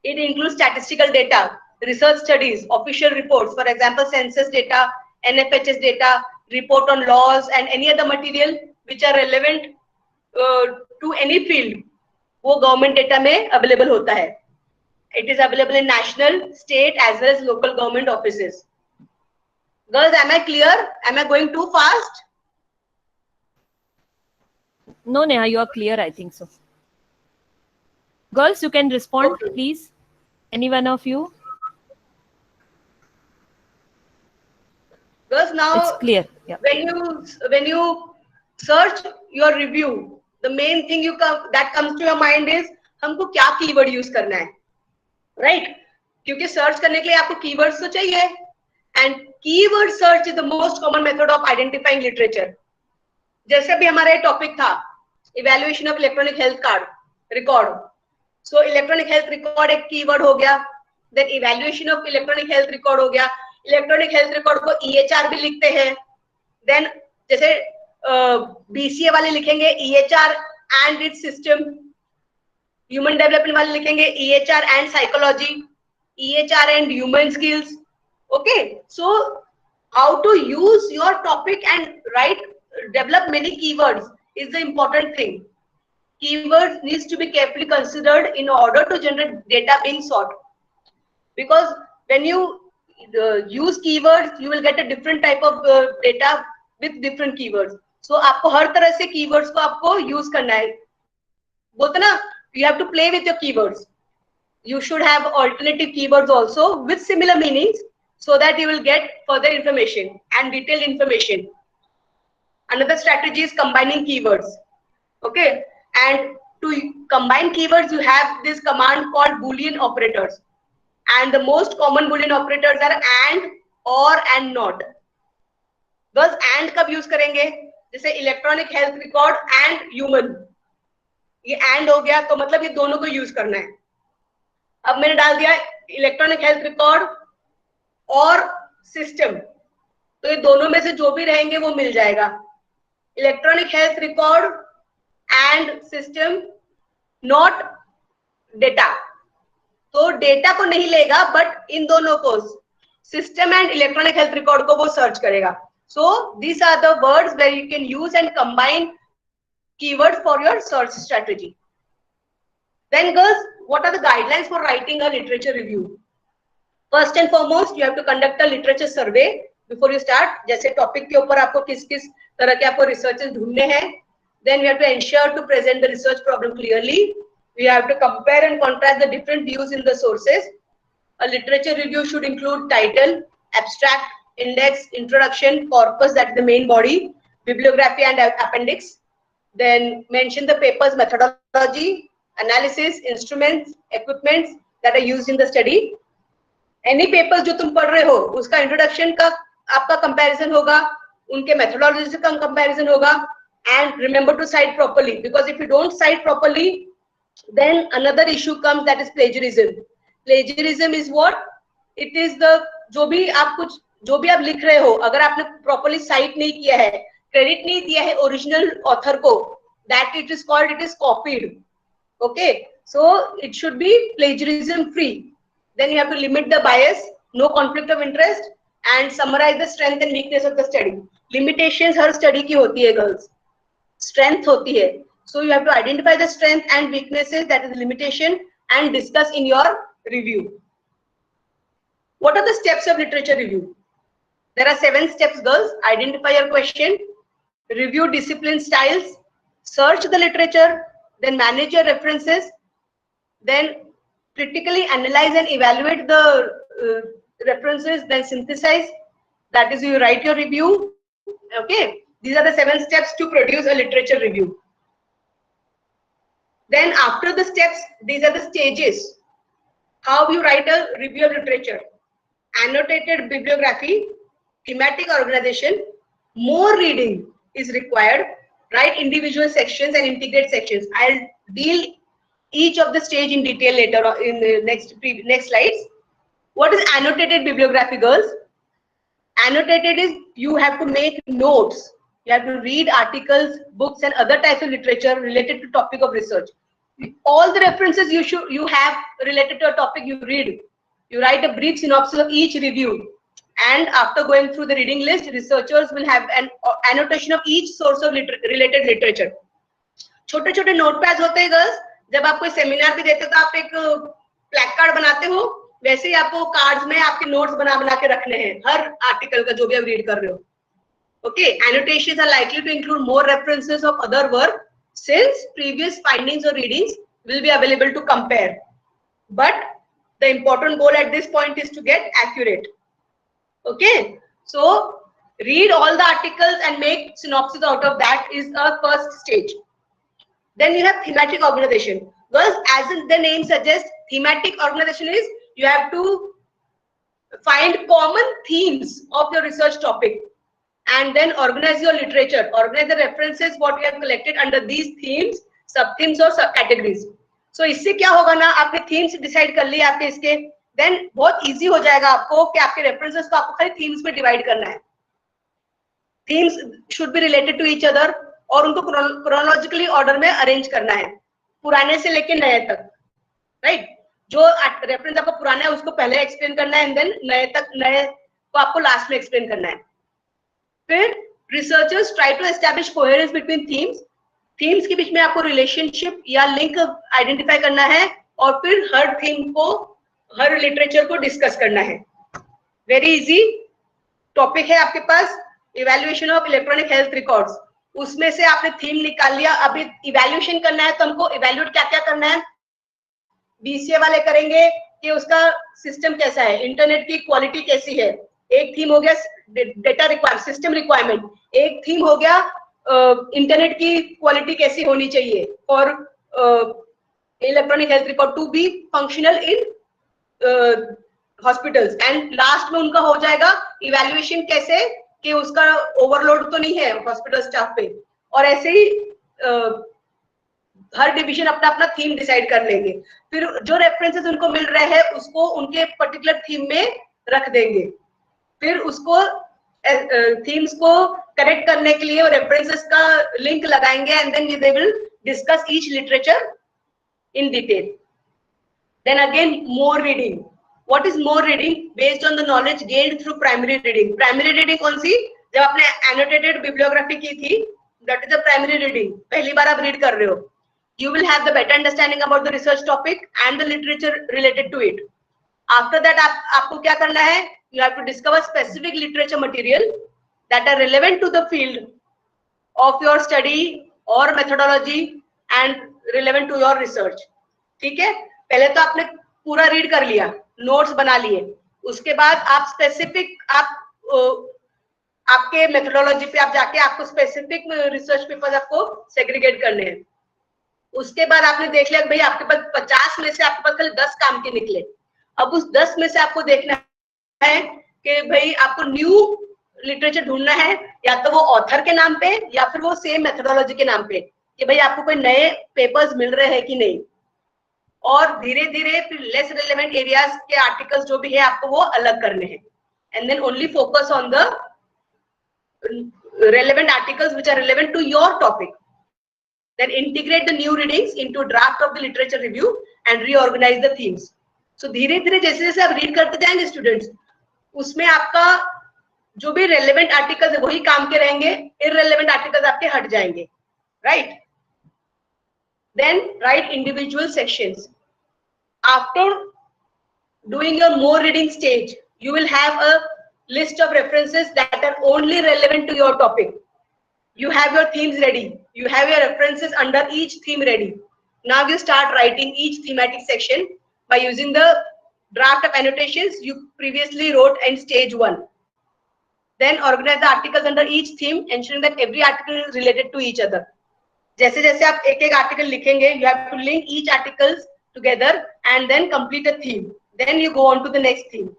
C: it include statistical data, research studies, official reports, for example census data, NFHS data, report on laws and any other material which are relevant to any field, वो government data में available होता है। It is available in national, state as well as local government offices. Girls, am I clear? Am I going too fast?
A: No, Neha, you are clear. I think so. Girls, you can respond,
C: Okay.
A: please. Any one of you?
C: Girls, now
A: It's clear. Yeah.
C: when you search your review, the main thing that comes to your mind is हमको क्या keyword use करना है, right? क्योंकि search करने के लिए आपको keywords तो चाहिए, and keyword search is the most common method of identifying literature. जैसे भी हमारा टॉपिक था, evaluation of electronic health card record, so electronic health record एक कीवर्ड हो गया, then evaluation of electronic health record हो गया। इलेक्ट्रॉनिक हेल्थ रिकॉर्ड को EHR भी लिखते हैं, देन जैसे BCA वाले लिखेंगे EHR and its system, human development वाले लिखेंगे EHR and psychology, EHR and human skills. Okay, so how to use your topic and right develop many keywords is the important thing. Keywords needs to be carefully considered in order to generate data being sought, because when you use keywords you will get a different type of data with different keywords. So आपको हर तरह से keywords को आपको use करना है, बोलते ना, you have to play with your keywords. You should have alternative keywords also with similar meanings, so that you will get further information and detailed information. Another strategy is combining keywords. Okay, and to combine keywords you have this command called Boolean operators, and the most common Boolean operators are and, or and not. बस and कब use करेंगे? जैसे electronic health record and human, ये and हो गया, तो मतलब ये दोनों को यूज करना है। अब मैंने डाल दिया इलेक्ट्रॉनिक हेल्थ रिकॉर्ड और सिस्टम, तो ये दोनों में से जो भी रहेंगे वो मिल जाएगा। Electronic health record and system, not data, तो डेटा को नहीं लेगा, बट इन दोनों को, system and electronic health record को वो सर्च करेगा। So these are the words where you can use and combine keyword for your search strategy. Then girls, what are the guidelines for writing a literature review? First and foremost, you have to conduct a literature survey before you start. जैसे topic के ऊपर आपको किस किस तरह के आपको researches ढूंढने हैं, then you have to ensure to present the research problem clearly. We have to compare and contrast the different views in the sources. A literature review should include title, abstract, index, introduction, corpus, that is the main body, bibliography and appendix. Then mention the paper's methodology, analysis, instruments, equipments that are used in the study. Any papers जो तुम पढ़ रहे हो उसका introduction का आपका comparison होगा, उनके मेथोडोलॉजी का कंपैरिजन होगा. And remember to cite properly, because if you don't cite properly, then another issue comes, that is plagiarism. Plagiarism is what? It is the जो भी आप लिख रहे हो, अगर आपने properly cite नहीं किया है, credit नहीं दिया है original author को, that it is copied. Okay, so it should be plagiarism free. Then you have to limit the bias, no conflict of interest, and summarize the strength and weakness of the study. Limitations her study की होती है girls, strength होती है. So you have to identify the strength and weaknesses, that is limitation, and discuss in your review. What are the steps of literature review? There are 7 steps, girls. Identify your question, review discipline styles, search the literature, then manage your references, then critically analyze and evaluate the references, then synthesize, that is you write your review. Okay, these are the 7 steps to produce a literature review. Then after the steps, these are the stages. How you write a review of literature: annotated bibliography, thematic organization, more reading is required, write individual sections and integrate sections. I'll deal each of the stage in detail later in the next slides. What is annotated bibliography, girls? Annotated is you have to make notes. You have to read articles, books, and other types of literature related to topic of research. All the references you have related to a topic you read. You write a brief synopsis of each review, and after going through the reading list, researchers will have an annotation of each source of related literature. छोटे छोटे notepad होते हैं girls, जब आप कोई seminar भी देते हो तो आप एक प्लैक कार्ड बनाते हो, वैसे ही आपको कार्ड्स में आपके नोट्स बना के रखने हैं हर आर्टिकल का जो भी आप रीड कर रहे हो. Okay, annotations are likely to include more references of other work, since previous findings or readings will be available to compare. But the important goal at this point is to get accurate. Okay, so read all the articles and make synopsis out of that is a first stage. Then you have thematic organization. Girls, as the name suggests, thematic organization is you have to find common themes of your research topic and then organize your literature, organize the references what you have collected under these themes, sub-themes or sub-categories. So इससे क्या होगा ना, आपने themes decide कर लिए आपके इसके, then बहुत easy हो जाएगा आपको कि आपके references को आपको खाली themes में divide करना है. Themes should be related to each other और उनको chronologically order में arrange करना है, पुराने से लेके नए तक, right? जो reference आपका पुराना है उसको पहले explain करना है and then नए को आपको last में explain करना है. फिर researchers try to establish coherence between themes. Themes के बीच में आपको relationship या link identify करना है और फिर हर theme को, हर literature को discuss करना है. Very easy topic है आपके पास, evaluation of electronic health records. उसमें से आपने theme निकाल लिया, अभी evaluation करना है तो हमको evaluate क्या करना है. BCA वाले करेंगे कि उसका system कैसा है, internet की quality कैसी है. एक थीम हो गया डेटा रिक्वायरमेंट, सिस्टम रिक्वायरमेंट, एक थीम हो गया इंटरनेट की क्वालिटी कैसी होनी चाहिए for electronic health record to be functional in hospitals, and last में उनका हो जाएगा इवैल्यूएशन कैसे कि उसका ओवरलोड तो नहीं है हॉस्पिटल स्टाफ पे, और ऐसे ही हर डिवीजन अपना अपना थीम डिसाइड कर लेंगे. फिर जो रेफरेंसेस उनको मिल रहे हैं उसको उनके पर्टिकुलर थीम में रख देंगे. फिर उसको थीम्स को करेक्ट करने के लिए रेफरेंसेस का लिंक लगाएंगे and then they will discuss each literature in detail. Then again more reading. What is more reading? Based on the knowledge gained through primary reading. Primary reading कौन सी? जब आपने एनोटेटेड बिब्लियोग्राफी की थी, that is the primary reading. पहली बार आप read कर रहे हो. You will have the better understanding about the research topic and the literature related to it. After that, आपको क्या करना है? You have to discover specific literature material that are relevant to the field of your study or methodology and relevant to your research. ठीक है? पहले तो आपने पूरा रीड कर लिया, नोट्स बना लिए, उसके बाद आप स्पेसिफिक आप आपके मेथोडोलॉजी पे आप जाके आपको स्पेसिफिक रिसर्च पेपर्स आपको सेग्रीगेट करने हैं। उसके बाद आपने देख लिया भाई आपके पास 50 में से आपके पास खाली 10 काम के निकले। अब उस 10 में से आपको देखना है कि भाई आपको न्यू लिटरेचर ढूंढना है, या तो वो ऑथर के नाम पे या फिर वो सेम मेथोडोलॉजी के नाम पे, कि भाई आपको कोई नए पेपर्स मिल रहे हैं कि नहीं। और धीरे धीरे फिर लेस रिलेवेंट एरियाज के आर्टिकल्स जो भी है आपको वो अलग करने हैं, and then only focus on the relevant articles which are relevant to your topic. Then integrate the new readings into draft of the literature review and reorganize the themes. So धीरे धीरे जैसे जैसे आप रीड करते जाएंगे students, उसमें आपका जो भी relevant articles है वही काम के रहेंगे, irrelevant articles आपके हट जाएंगे, right? Then write individual sections. After doing your more reading stage, you will have a list of references that are only relevant to your topic. You have your themes ready. You have your references under each theme ready. Now you start writing each thematic section by using the draft of annotations you previously wrote in stage 1. Then organize the articles under each theme, ensuring that every article is related to each other. जैसे जैसे आप एक एक article लिखेंगे, you have to link each articles together and then complete a theme. Then you go on to the next theme.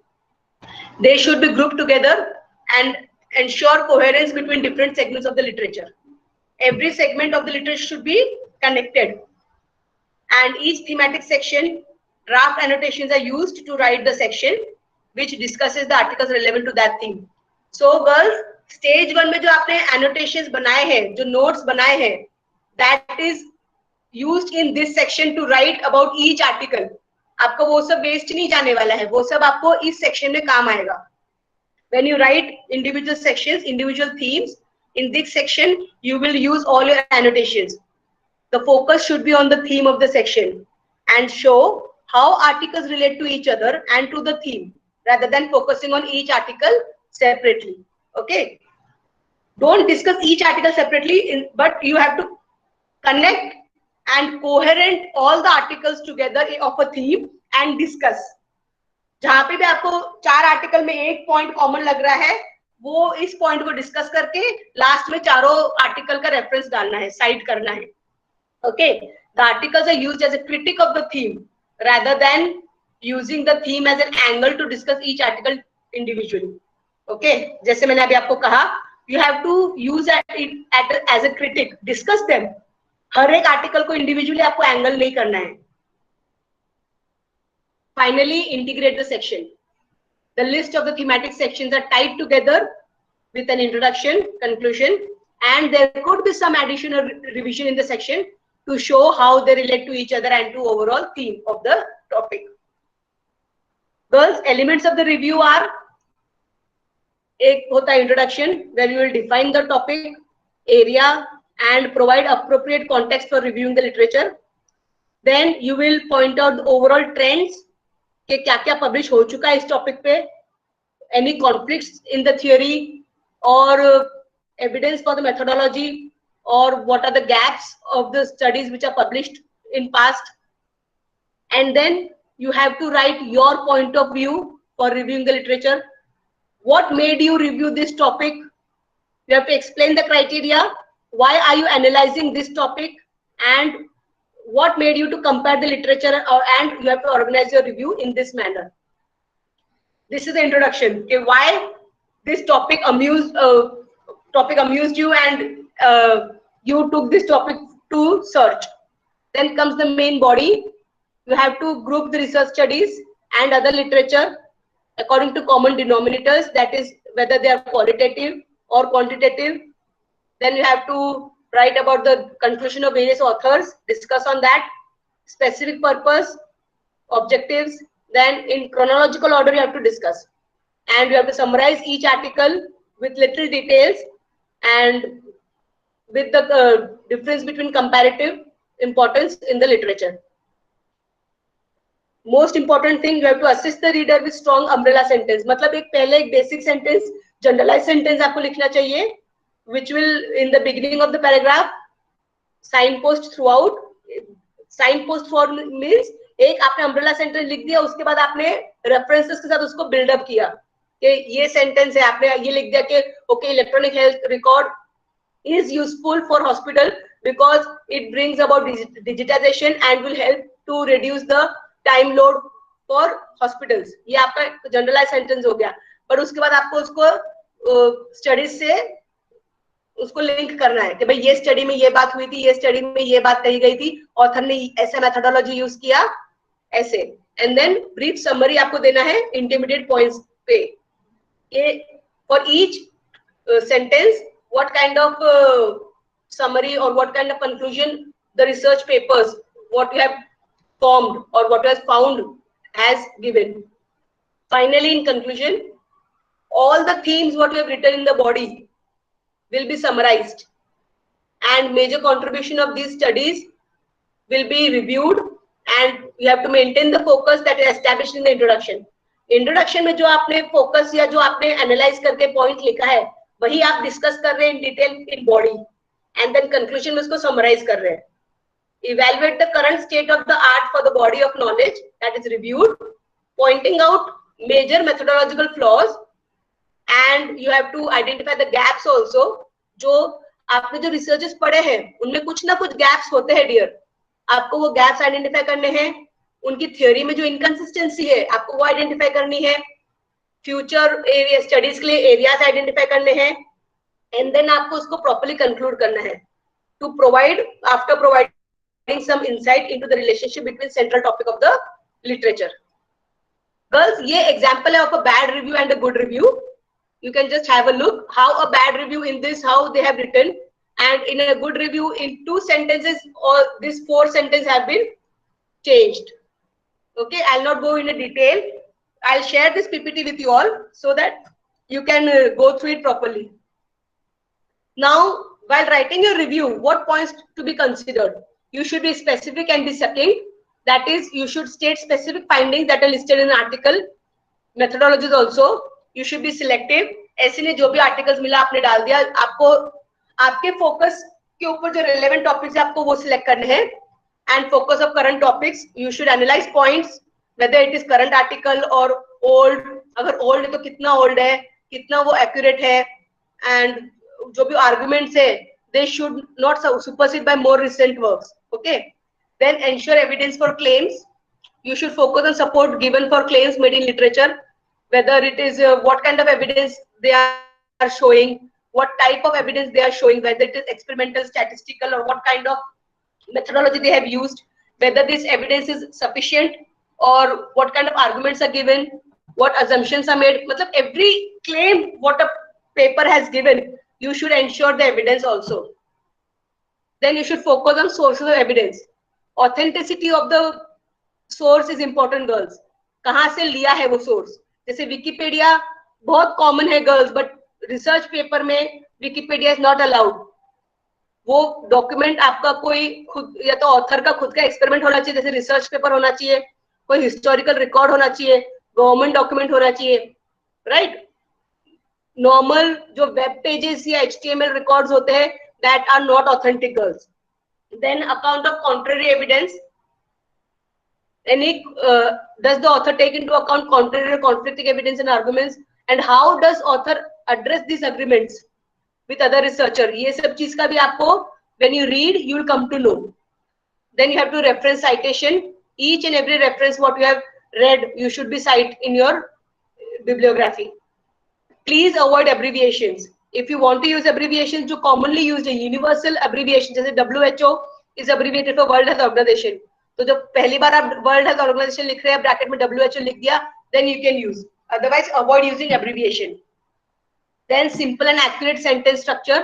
C: They should be grouped together and ensure coherence between different segments of the literature. Every segment of the literature should be connected. And each thematic section, draft annotations are used to write the section which discusses the articles relevant to that theme. So girls, stage 1 में जो आपने annotations बनाए हैं, जो notes बनाए हैं, that is used in this section to write about each article. आपको वो सब वेस्ट नहीं जाने वाला है, वो सब आपको इस सेक्शन में काम आएगा. When you write individual sections, individual themes, in this section you will use all your annotations. The focus should be on the theme of the section and show how articles relate to each other and to the theme, rather than focusing on each article separately. Okay, don't discuss each article separately, but you have to connect and coherent all the articles together of a theme and discuss. जहां पे भी आपको 4 article में एक point common लग रहा है, वो इस पॉइंट को डिस्कस करके लास्ट में चारों आर्टिकल का रेफरेंस डालना है, साइड करना है. Okay, the articles are used as a critique of the theme rather than using the theme as an angle to discuss each article individually. Okay, जैसे मैंने अभी आपको कहा, you have to use it as a critic, discuss them. हर एक article को individually आपको angle नहीं करना है. Finally, integrate the section. The list of the thematic sections are tied together with an introduction, conclusion, and there could be some additional revision in the section to show how they relate to each other and to overall theme of the topic. Girls, elements of the review are, एक होता है introduction, where you will define the topic, area, and provide appropriate context for reviewing the literature. Then you will point out the overall trends, कि क्या क्या publish हो चुका है इस टॉपिक पे, any conflicts in the theory or evidence for the methodology, or what are the gaps of the studies which are published in past. And then you have to write your point of view for reviewing the literature. What made you review this topic? You have to explain the criteria. Why are you analyzing this topic, and what made you to compare the literature, and you have to organize your review in this manner. This is the introduction. Okay, why this topic amused you, and you took this topic to search. Then comes the main body. You have to group the research studies and other literature according to common denominators, that is whether they are qualitative or quantitative. Then you have to write about the conclusion of various authors, discuss on that, specific purpose, objectives. Then in chronological order you have to discuss, and you have to summarize each article with little details and with the difference between comparative importance in the literature. Most important thing, you have to assist the reader with strong umbrella sentence. मतलब एक पहले एक basic sentence, generalized sentence आपको लिखना चाहिए, which will in the beginning of the paragraph signpost throughout. Signpost throughout means एक आपने umbrella sentence लिख दिया, उसके बाद आपने references के साथ उसको build up किया. कि ये सेंटेंस है, आपने ये लिख दिया कि okay electronic health record is useful for hospital because it brings about digitization and will help to reduce the time load for hospitals. ये आपका जनरलाइज सेंटेंस हो गया, पर उसके बाद आपको उसको स्टडीज से उसको लिंक करना है कि भाई ये स्टडी में ये बात हुई थी, ये स्टडी में ये बात कही गई थी, ऑथर ने ऐसा मेथोडोलॉजी यूज किया ऐसे, एंड देन ब्रीफ समरी आपको देना है इंटरमीडिएट पॉइंट्स पे for each sentence what kind of summary or what kind of conclusion the research papers what you have formed or what you have found has given. Finally, in conclusion, all the themes what you have written in the body will be summarized and major contribution of these studies will be reviewed and you have to maintain the focus that is established in the introduction. Introduction में जो आपने focus या जो आपने analyze करके point लिखा है वही आप डिस्कस कर रहे हैं in detail in body and then conclusion में उसको समराइज कर रहे हैं. Evaluate the current state of the art for the body of knowledge that is reviewed, pointing out major methodological flaws and you have to identify the gaps also. जो आपने जो researches पढ़े हैं उनमें कुछ ना कुछ गैप्स होते हैं डियर, आपको वो गैप्स आइडेंटिफाई करने हैं. उनकी थ्योरी में जो इनकंसिस्टेंसी है आपको वो आइडेंटिफाई करनी है. फ्यूचर एरिया स्टडीज के लिए एरियाज आइडेंटिफाई करने हैं एंड देन आपको उसको प्रॉपर्ली कंक्लूड करना है to provide after providing some insight into the relationship between central topic of the literature. Girls, ये एग्जांपल है of a bad review and a good review. You can just have a look how a bad review in this how they have written, and in a good review in 2 sentences or this 4 sentences have been changed. Okay, I'll not go in a detail. I'll share this PPT with you all so that you can go through it properly. Now, while writing your review, what points to be considered? You should be specific and be succinct. That is, you should state specific findings that are listed in an article. Methodologies also. You should be selective. ऐसे नहीं जो भी articles मिला आपने डाल दिया. आपको आपके focus के ऊपर जो relevant topics है आपको वो select करने हैं. And focus of current topics. You should analyze points. Whether it is current article or old, अगर old है तो कितना old है, कितना वो accurate है, and जो भी arguments है, they should not supersede by more recent works. Okay. Then ensure evidence for claims. You should focus on support given for claims made in literature. Whether it is what kind of evidence they are showing, what type of evidence they are showing, whether it is experimental, statistical, or what kind of methodology they have used, whether this evidence is sufficient or what kind of arguments are given, what assumptions are made. Matlab every claim what a paper has given, you should ensure the evidence also. Then you should focus on sources of evidence. Authenticity of the source is important, girls. कहाँ से लिया है वो source? जैसे Wikipedia बहुत common है girls, but research paper में Wikipedia is not allowed. वो डॉक्यूमेंट आपका कोई खुद या तो ऑथर का खुद का एक्सपेरिमेंट होना चाहिए, जैसे रिसर्च पेपर होना चाहिए, कोई हिस्टोरिकल रिकॉर्ड होना चाहिए, गवर्नमेंट डॉक्यूमेंट होना चाहिए, राइट. नॉर्मल जो वेब पेजेस या HTML रिकॉर्ड्स होते हैं that are not authentic girls. Then account of contrary evidence. Does the author take into account contrary or conflicting evidence and arguments, and how does author address these agreements with other researcher? ये सब चीज का भी आपको when you read you will come to know. Then you have to reference citation. Each and every reference what you have read you should be cite in your bibliography. Please avoid abbreviations. If you want to use abbreviations जो commonly used है, universal abbreviation जैसे WHO is abbreviated for World Health Organization. तो जब पहली बार आप World Health Organization लिख रहे हैं ब्रैकेट में WHO लिख दिया, then you can use. Otherwise avoid using abbreviation. Then simple and accurate sentence structure.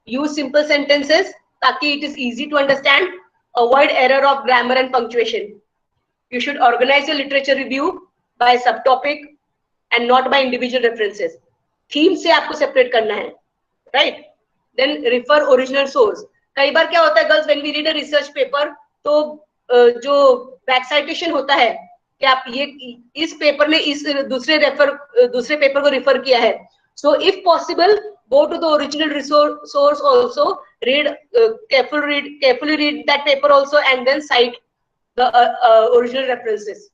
C: Use simple sentences ताकि it is easy to understand. Avoid error of grammar and punctuation. You should organize your literature review by subtopic and not by individual references. Theme से आपको separate करना है, right? Then refer original source. कई बार क्या होता है girls, when we read a research paper, तो जो back citation होता है कि आप ये इस पेपर ने इस दूसरे पेपर को रिफर किया है. So if possible, go to the original source also. Carefully read that paper also, and then cite the original references.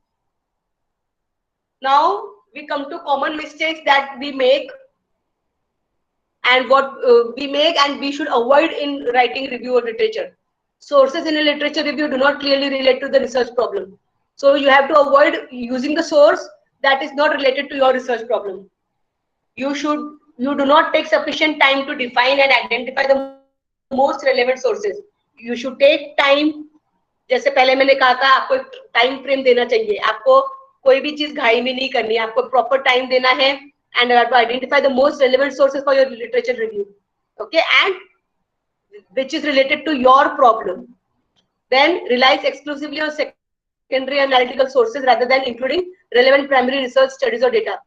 C: Now we come to common mistakes that we make, and what we make and we should avoid in writing review of literature. Sources in a literature review do not clearly relate to the research problem. So you have to avoid using the source that is not related to your research problem. You do not take sufficient time to define and identify the most relevant sources. You should take time. जैसे पहले मैंने कहा था, आपको एक time frame देना चाहिए, आपको कोई भी चीज घाई में नहीं करनी है, आपको प्रॉपर टाइम देना है, and you have to identify the most relevant sources for your literature review, okay, and which is related to your problem. Then relies exclusively on secondary analytical sources rather than including relevant primary research studies or data.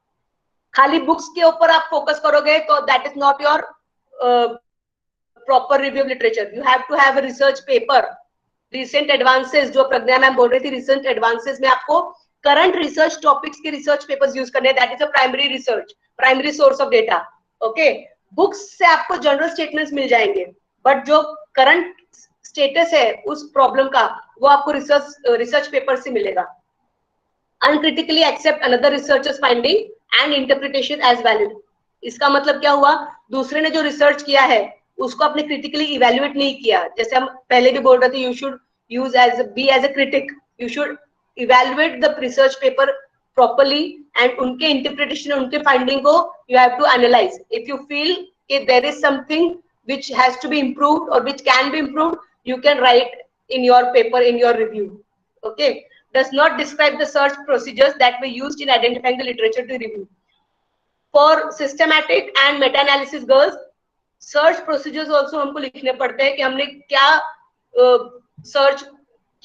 C: खाली books के ऊपर आप focus करोगे तो that is not your proper review of literature. You have to have a research paper. Recent advances जो प्रज्ञा ma'am बोल रही थी, recent advances में आपको current research topics के research papers use करने, that is a primary research, primary source of data. Okay, books से आपको general statements मिल जाएंगे, but जो current status है उस problem का, वो आपको research paper से मिलेगा. Uncritically accept another researcher's finding and interpretation as valid. इसका मतलब क्या हुआ, दूसरे ने जो research किया है उसको आपने critically evaluate नहीं किया. जैसे हम पहले भी बोल रहे थे, you should use be as a critic. You should evaluate the research paper properly and उनके interpretation, उनके finding को you have to analyze. If you feel if there is something which has to be improved or which can be improved, you can write in your paper, in your review. Okay. Does not describe the search procedures that were used in identifying the literature to review. For systematic and meta-analysis girls, search procedures also हमको लिखने पड़ते हैं कि हमने क्या search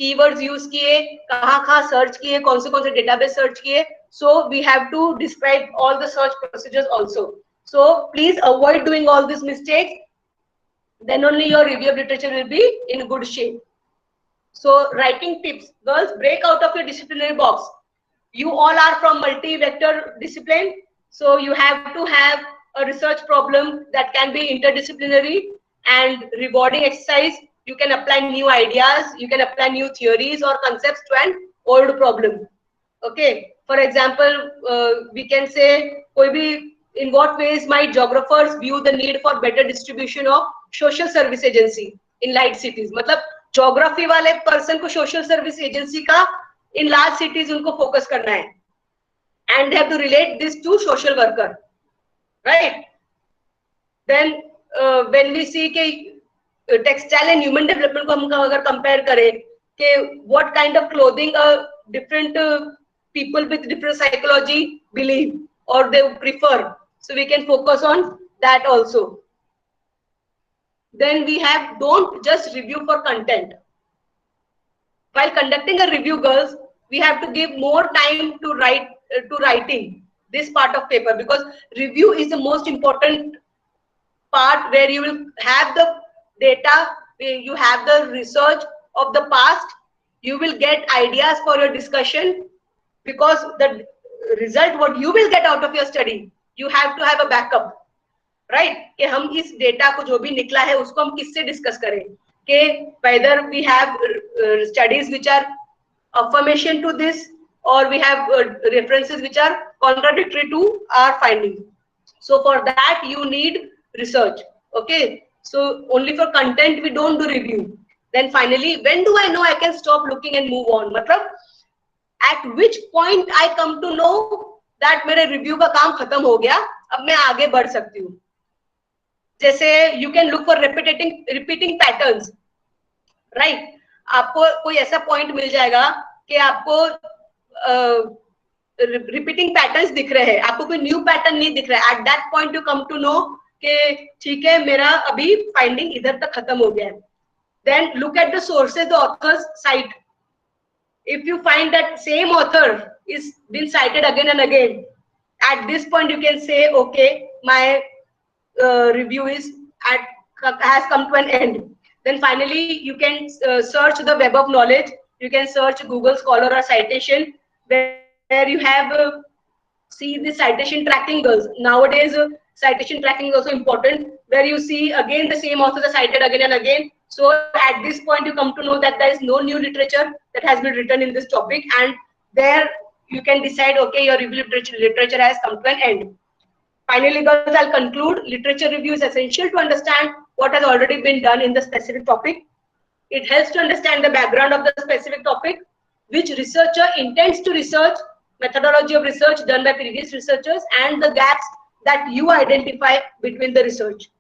C: keywords use किए, कहाँ search किए, कौन से database search किए. So we have to describe all the search procedures also. So please avoid doing all these mistakes. Then only your review of literature will be in good shape. So writing tips, girls, break out of your disciplinary box. You all are from multi-vector discipline, so you have to have a research problem that can be interdisciplinary and rewarding exercise. You can apply new ideas, you can apply new theories or concepts to an old problem. Okay, for example, we can say, in what ways might geographers view the need for better distribution of social service agency in light cities? मतलब geography वाले person को social service agency का in large cities उनको focus करना है, and they have to relate this to social worker, right. Then when we see के textile and human development को हम अगर कंपेयर करें कि what kind of clothing different people with different psychology believe और they prefer, so we can focus on that also. Then we have, don't just review for content. While conducting a review, girls, we have to give more time to writing this part of paper, because review is the most important part where you will have the data, where you have the research of the past, you will get ideas for your discussion, because the result what you will get out of your study, you have to have a backup. Right कि हम इस data को जो भी निकला है उसको हम किससे डिस्कस करें, कि whether we have studies which are affirmation to this or we have references which are contradictory to our findings. So for that you need research. Okay, so only for content we don't do review. Then finally, when do I know I can stop looking and move on? मतलब at which point I come to know that मेरे review का काम खत्म हो गया, अब मैं आगे बढ़ सकती हूँ. जैसे you can look for repeating patterns, right? आपको कोई ऐसा point मिल जाएगा कि आपको repeating patterns दिख रहे हैं, आपको कोई new pattern नहीं दिख रहा है. At that point you come to know कि ठीक है, मेरा अभी finding इधर तक खत्म हो गया है. Then look at the sources the authors cite. If you find that same author is been cited again and again, at this point you can say, okay, my review has come to an end. Then finally you can search the web of knowledge. You can search Google Scholar or citation, where you have see the citation tracking, girls. Nowadays citation tracking is also important, where you see again the same authors are cited again and again. So at this point you come to know that there is no new literature that has been written in this topic, and there you can decide, okay, your review literature has come to an end. Finally, girls, I'll conclude. Literature review is essential to understand what has already been done in the specific topic. It helps to understand the background of the specific topic, which researcher intends to research, methodology of research done by previous researchers, and the gaps that you identify between the research.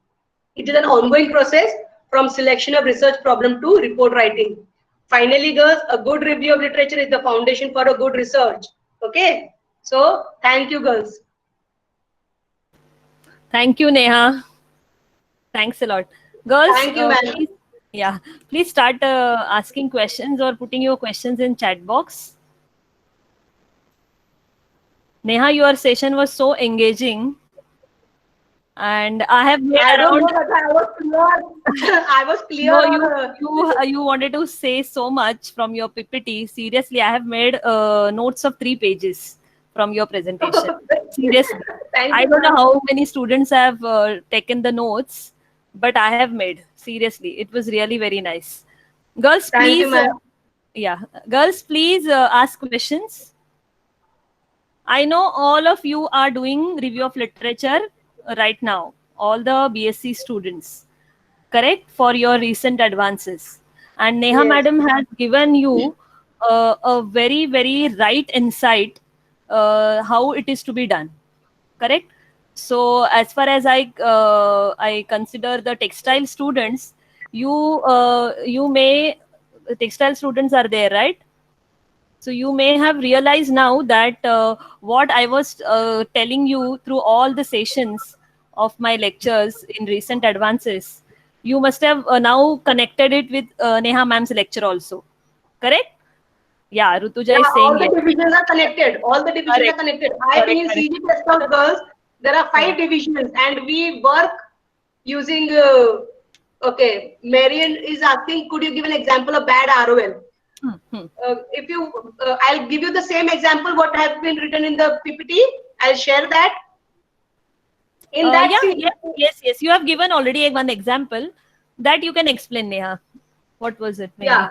C: It is an ongoing process from selection of research problem to report writing. Finally, girls, a good review of literature is the foundation for a good research. Okay? So, thank you, girls.
A: Thank you, Neha. Thanks a lot. Girls,
C: Thank you, ma'am.
A: please start asking questions or putting your questions in chat box. Neha, your session was so engaging. And I have made
C: I don't
A: around...
C: know that I was clear. I was clear.
A: No, you wanted to say so much from your PPT. Seriously, I have made notes of 3 pages from your presentation. Seriously. I don't know how many students have taken the notes, but I have made. Seriously, it was really very nice. Girls, please. Girls, please ask questions. I know all of you are doing review of literature right now, all the BSc students, correct, for your recent advances. And Neha madam has given you a very, very right insight how it is to be done, correct? So as far as I consider the textile students, you may, textile students are there, right? So you may have realized now that what I was telling you through all the sessions of my lectures in recent advances, you must have now connected it with Neha ma'am's lecture also, correct? Yeah, Rutuja is saying
C: all the divisions are connected. All the divisions are connected. I being in CG Test of Girls, there are 5 divisions and we work using, okay, Marian is asking, could you give an example of bad ROL? If you, I'll give you the same example what has been written in the PPT. I'll share that. In that,
A: yes. You have given already one example that you can explain, Neha. What was it? Maybe?
C: Yeah.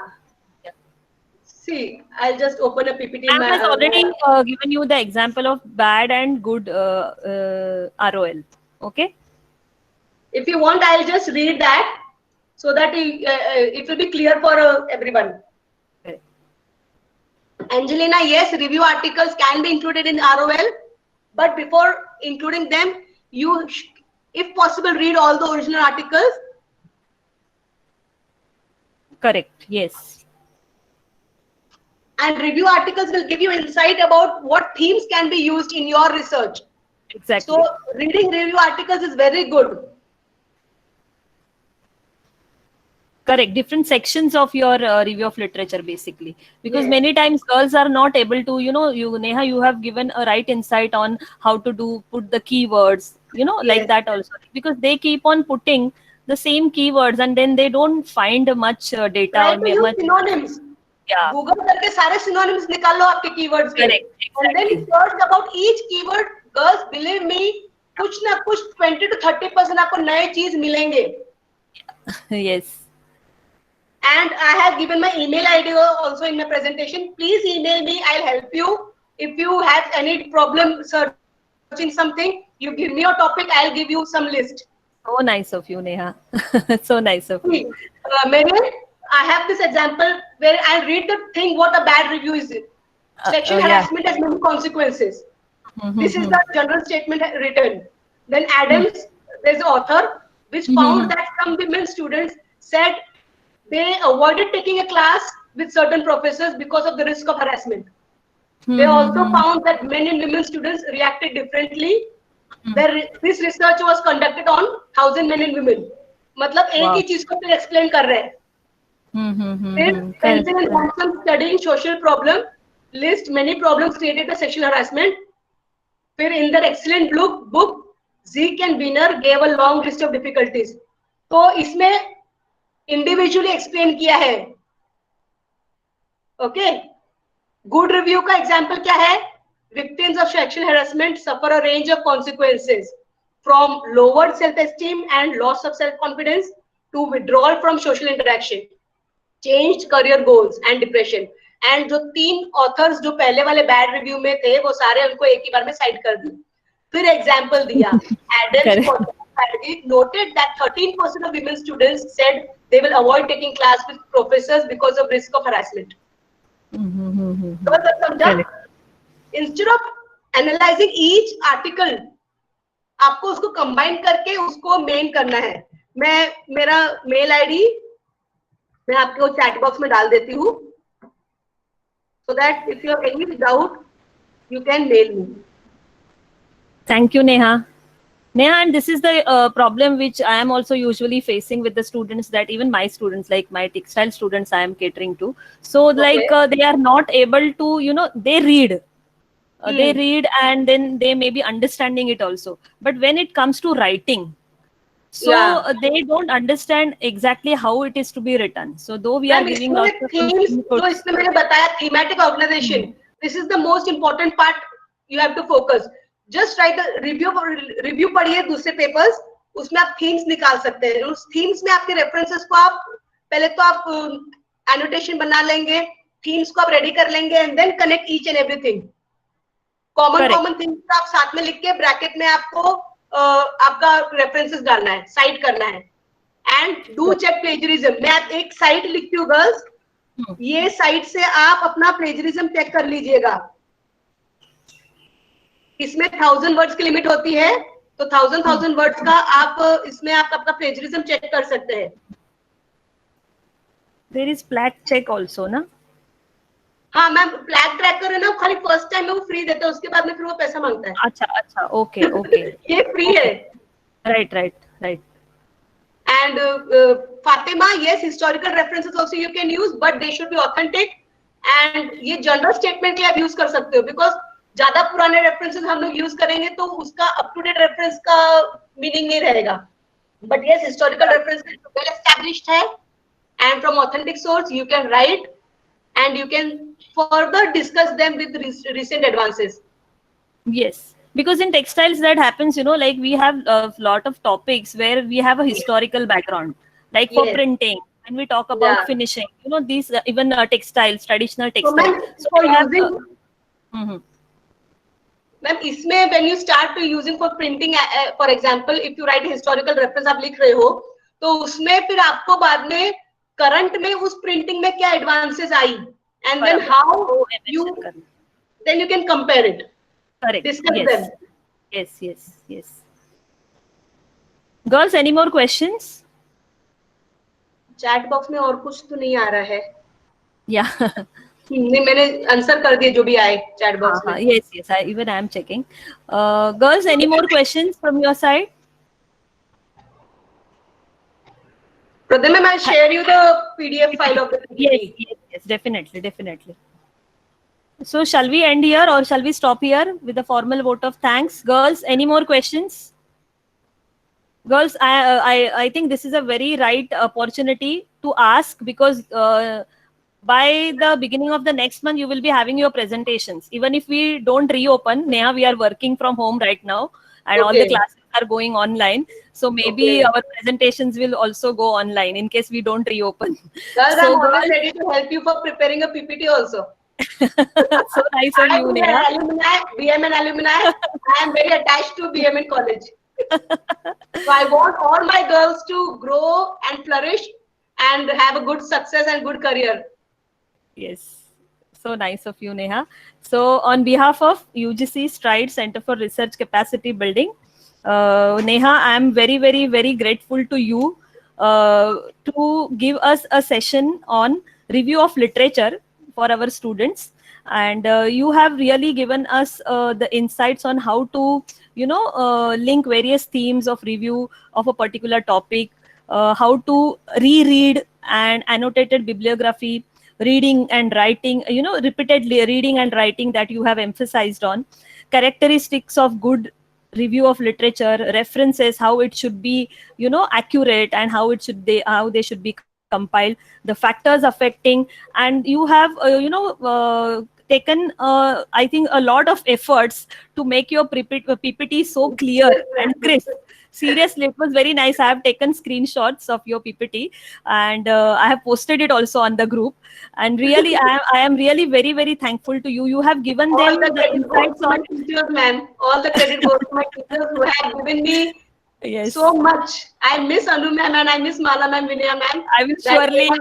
C: See, I'll just open a PPT.
A: I has already given you the example of bad and good ROL. Okay.
C: If you want, I'll just read that so that it will be clear for everyone. Angelina, yes, review articles can be included in ROL, but before including them, you, if possible, read all the original articles.
A: Correct, yes.
C: And review articles will give you insight about what themes can be used in your research.
A: Exactly.
C: So, reading review articles is very good.
A: Correct. Different sections of your review of literature, basically, because many times girls are not able to, Neha, you have given a right insight on how to put the keywords, like that also, because they keep on putting the same keywords and then they don't find much data.
C: Try to use synonyms.
A: Yeah.
C: Google करके सारे synonyms निकाल लो आपके keywords के.
A: Correct. Exactly.
C: And then search about each keyword. Girls, believe me, कुछ ना कुछ 20 to 30% आपको नए चीज मिलेंगे.
A: Yes.
C: And I have given my email ID also in my presentation. Please email me. I'll help you. If you have any problem searching something, you give me a topic. I'll give you some list.
A: So nice of you, Neha. So nice of you.
C: Marian, I have this example where I'll read the thing what a bad review is. Sexual harassment has many consequences. This is the general statement written. Then Adams, there's an author, which found that some women students said they avoided taking a class with certain professors because of the risk of harassment. They also found that men and women students reacted differently. This research was conducted on 1,000 men and women. मतलब एक ही चीज को explain कर रहे हैं. Penson and Thompson studying social problem list many problems created by sexual harassment. फिर in their excellent book Zeke and Wiener gave a long list of difficulties. तो इसमें individually explain किया है. Okay. Good review का example क्या है? Victims of sexual harassment suffer a range of consequences, from lowered self-esteem and loss of self-confidence to withdrawal from social interaction, changed career goals and depression. And जो 3 authors जो पहले वाले bad review में थे वो सारे उनको एक ही बार में साइड कर दी. फिर एग्जाम्पल दिया. Adams noted that 13% of women students said they will avoid taking class with professors because of risk of harassment. तो समझा? Instead of analyzing each article, आपको उसको कंबाइन करके उसको मेन करना है. मेरा मेल आईडी मैं आपको चैट बॉक्स में डाल देती हूँ, so that if you have any doubt you can mail me.
A: Thank you, Neha. Neha, and this is the problem which I am also usually facing with the students, that even my students, like my textile students, I am catering to. So like they are not able to, they read. They read and then they may be understanding it also. But when it comes to writing, so they don't understand exactly how it is to be written. So though we are giving lots of
C: themes, तो इसमें मैंने बताया thematic organization. This is the most important part. You have to focus. Just write the review पढ़िए दूसरे papers, उसमें आप themes निकाल सकते हैं. उस थीम्स में आपके रेफरेंसेस को आप पहले तो आप एनोटेशन बना लेंगे, थीम्स को आप रेडी कर लेंगे and then connect each and everything. Common things आप साथ में लिख के ब्रैकेट में आपको आपका रेफरेंसेस डालना है, साइट करना है. And do check plagiarism. मैं आप एक साइट लिखती हूँ गर्ल्स, ये साइट से आप अपना प्लेजरिज्म चेक कर लीजिएगा. इसमें 1000 वर्ड्स की लिमिट होती है, तो 1000 वर्ड्स का आप इसमें आप अपना प्लेजरिज्म चेक कर सकते हैं.
A: There is Plaque check also, ना?
C: हाँ मैम, प्लैग ट्रैकर है ना, खाली फर्स्ट टाइम में वो फ्री देते हैं, उसके बाद में फिर वो पैसा मांगता है.
A: अच्छा, ओके.
C: ये फ्री है.
A: Right.
C: And Fatima, yes, historical references also you can use, but they should be authentic. And ये जनरल स्टेटमेंट के आप यूज कर सकते हो, बिकॉज ज्यादा पुराने रेफरेंसेस हम लोग यूज करेंगे तो उसका अप टू डेट रेफरेंस का मीनिंग नहीं रहेगा. But yes, historical reference well established है, and from authentic source you can write and you can further discuss them with recent advances.
A: Yes, because in textiles that happens, like we have a lot of topics where we have a historical background, like for printing, when we talk about finishing, these even textiles, traditional textiles.
C: So for using, ma'am, इसमें when you start to using for printing, for example, if you write historical reference आप लिख रहे हो, तो उसमें फिर आपको बाद में करंट में उस प्रिंटिंग में क्या एडवांसेस आई, and then how you then you can compare it.
A: Correct.
C: Discuss them.
A: Yes. Girls, any more questions?
C: Chat box में और कुछ तो नहीं आ रहा है.
A: Yeah.
C: नहीं, मैंने आंसर कर दिए जो भी आए चैट बॉक्स में.
A: Yes. Even I am checking. Girls, any more questions from your side?
C: Pradhan ma'am, I'll share you the PDF file of the PPT.
A: Yes, definitely. So shall we end here or shall we stop here with a formal vote of thanks? Girls, any more questions? Girls, I think this is a very right opportunity to ask, because by the beginning of the next month, you will be having your presentations. Even if we don't reopen, Neha, we are working from home right now, and all the classes are going online. So maybe our presentations will also go online in case we don't reopen.
C: Girls, I'm always ready to help you for preparing a PPT also.
A: So nice of you, Neha.
C: BMN alumni. I am very attached to BMN college. So I want all my girls to grow and flourish and have a good success and good career.
A: Yes. So nice of you, Neha. So on behalf of UGC Stride Center for Research Capacity Building, Neha, I am very, very, very grateful to you to give us a session on review of literature for our students. And you have really given us the insights on how to, link various themes of review of a particular topic, how to reread and annotated bibliography, reading and writing, repeatedly reading and writing that you have emphasized on, characteristics of good review of literature, references, how it should be, accurate, and how they should be compiled, the factors affecting, and you have, taken, I think, a lot of efforts to make your PPT so clear and crisp. Seriously, it was very nice. I have taken screenshots of your PPT and I have posted it also on the group. And really, I am really very, very thankful to you. You have given
C: All
A: them
C: the
A: the
C: credit goes
A: insights
C: to my
A: on.
C: teachers, ma'am. All the credit goes to my teachers who have given me
A: Yes,
C: so much. I miss Anu ma'am and I miss Mala ma'am, Vinaya ma'am.
A: I will
C: That
A: surely.
C: even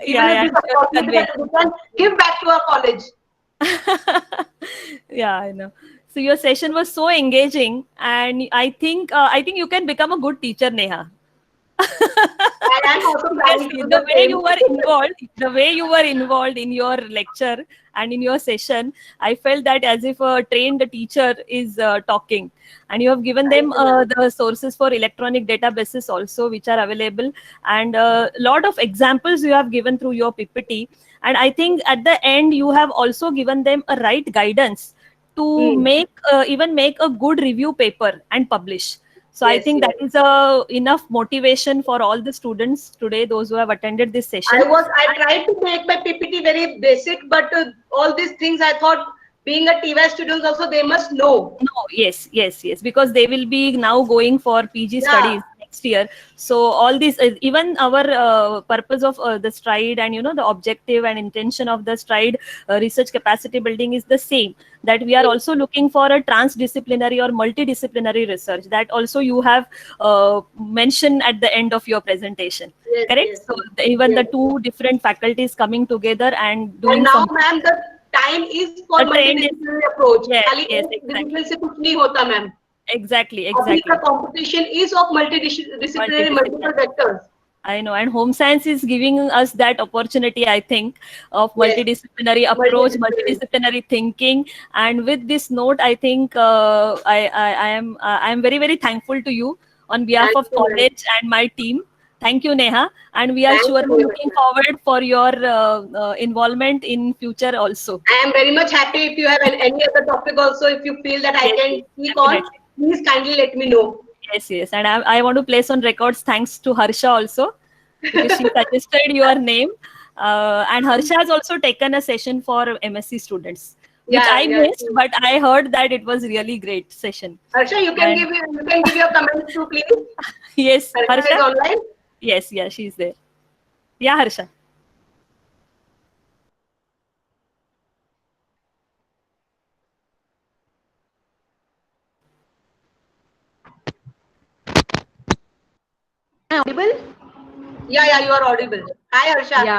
A: Yeah,
C: if
A: yeah,
C: this
A: sure,
C: opportunity
A: convey.
C: that we can give back to our college.
A: Yeah, I know. So your session was so engaging, and I think you can become a good teacher, Neha.
C: And I'm also planning to
A: Seriously,
C: do
A: the
C: the
A: way
C: same.
A: you were involved, the way you were involved in your lecture and in your session, I felt that as if a trained teacher is talking, and you have given them
C: Thank you, ma'am.
A: the sources for electronic databases also, which are available, and a lot of examples you have given through your PPT. And I think at the end you have also given them a right guidance to make even make a good review paper and publish. So I
C: Yes,
A: think
C: yes.
A: that is enough motivation for all the students today, those who have attended this session.
C: I tried to make my PPT very basic, but all these things I thought being a TY students also they must know.
A: No, yes, yes, yes, because they will be now going for PG
C: Yeah.
A: studies next year. So all this, even our purpose of the stride and the objective and intention of the stride research capacity building is the same. That we are also looking for a transdisciplinary or multidisciplinary research. That also you have mentioned at the end of your presentation.
C: Yes,
A: Correct.
C: yes,
A: So even the
C: yes.
A: two different faculties coming together and
C: And
A: doing
C: now,
A: some.
C: ma'am, the time is for
A: The trend is.
C: multidisciplinary approach.
A: Yes,
C: खाली
A: yes,
C: एक
A: exactly.
C: discipline से कुछ नहीं होता, ma'am.
A: Exactly,
C: अभी
A: exactly.
C: the competition is of multidisciplinary, multiple
A: Multidisciplinary.
C: vectors.
A: I know, and home science is giving us that opportunity, I think, of
C: Yes,
A: multidisciplinary approach,
C: multidisciplinary.
A: multidisciplinary thinking. And with this note, I think I am very, very thankful to you on behalf
C: Thank
A: of
C: you, ma'am.
A: college and my team. Thank you, Neha, and we are
C: Thank you
A: surely
C: very much,
A: looking
C: ma'am.
A: forward for your involvement in future also.
C: I am very much happy if you have any other topic also. If you feel that I
A: Yes,
C: can
A: yes,
C: speak on,
A: definitely.
C: please kindly let me know.
A: Yes, yes, and I want to place on records thanks to Harsha also, because she suggested your name. And Harsha has also taken a session for MSc students, which
C: Yeah,
A: I
C: yeah.
A: missed, but I heard that it was really great session.
C: Harsha, you can give your comments too, please.
A: Yes,
C: Harsha is
A: Harsha.
C: online.
A: Yes, yeah, she's there. Yeah, Harsha.
D: Audible?
C: Yeah, you are audible. Hi, Harsha.
D: Yeah.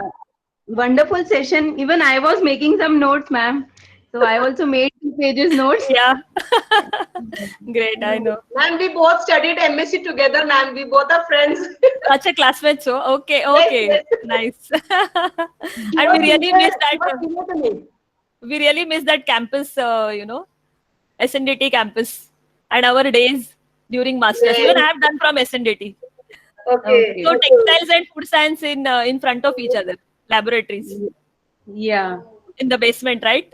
D: Wonderful session. Even I was making some notes, ma'am. So I also made 2 pages notes.
A: Yeah. Great, I know.
C: Ma'am, we both studied MSc together, ma'am. We both are friends.
A: Such a classmate, so okay, okay,
C: Yes.
A: nice.
C: She
A: And
C: was
A: we really
C: senior-
A: miss
C: she was
A: that.
C: senior to me.
A: We really miss that campus, SNDT campus, and our days during masters.
C: Yes.
A: Even I have done from SNDT.
C: Okay.
A: So textiles and food science in front of each other, laboratories
D: Yeah.
A: in the basement, right?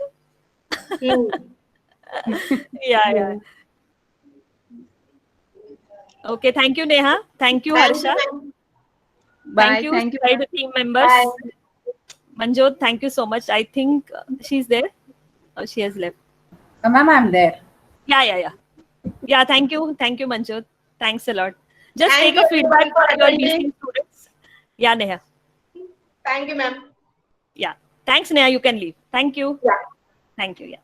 C: Hmm.
A: Yeah, yeah. Okay, thank you, Neha. Thank you,
C: Thank
A: Harsha.
C: you, ma'am.
D: Bye.
A: Thank you,
D: Thank you.
A: Stride team members.
C: Bye.
A: Manjot, thank you so much. I think she's there. Oh, she has left.
B: Ma'am, I'm there.
A: Yeah. Yeah, thank you. Thank you, Manjot. Thanks a lot. Just
C: Thank
A: take a
C: you
A: feedback
C: everyone for
A: from your
C: attending.
A: BC students. Yeah, Neha.
C: Thank you, ma'am.
A: Yeah. Thanks, Neha. You can leave. Thank you.
C: Yeah.
A: Thank you. Yeah.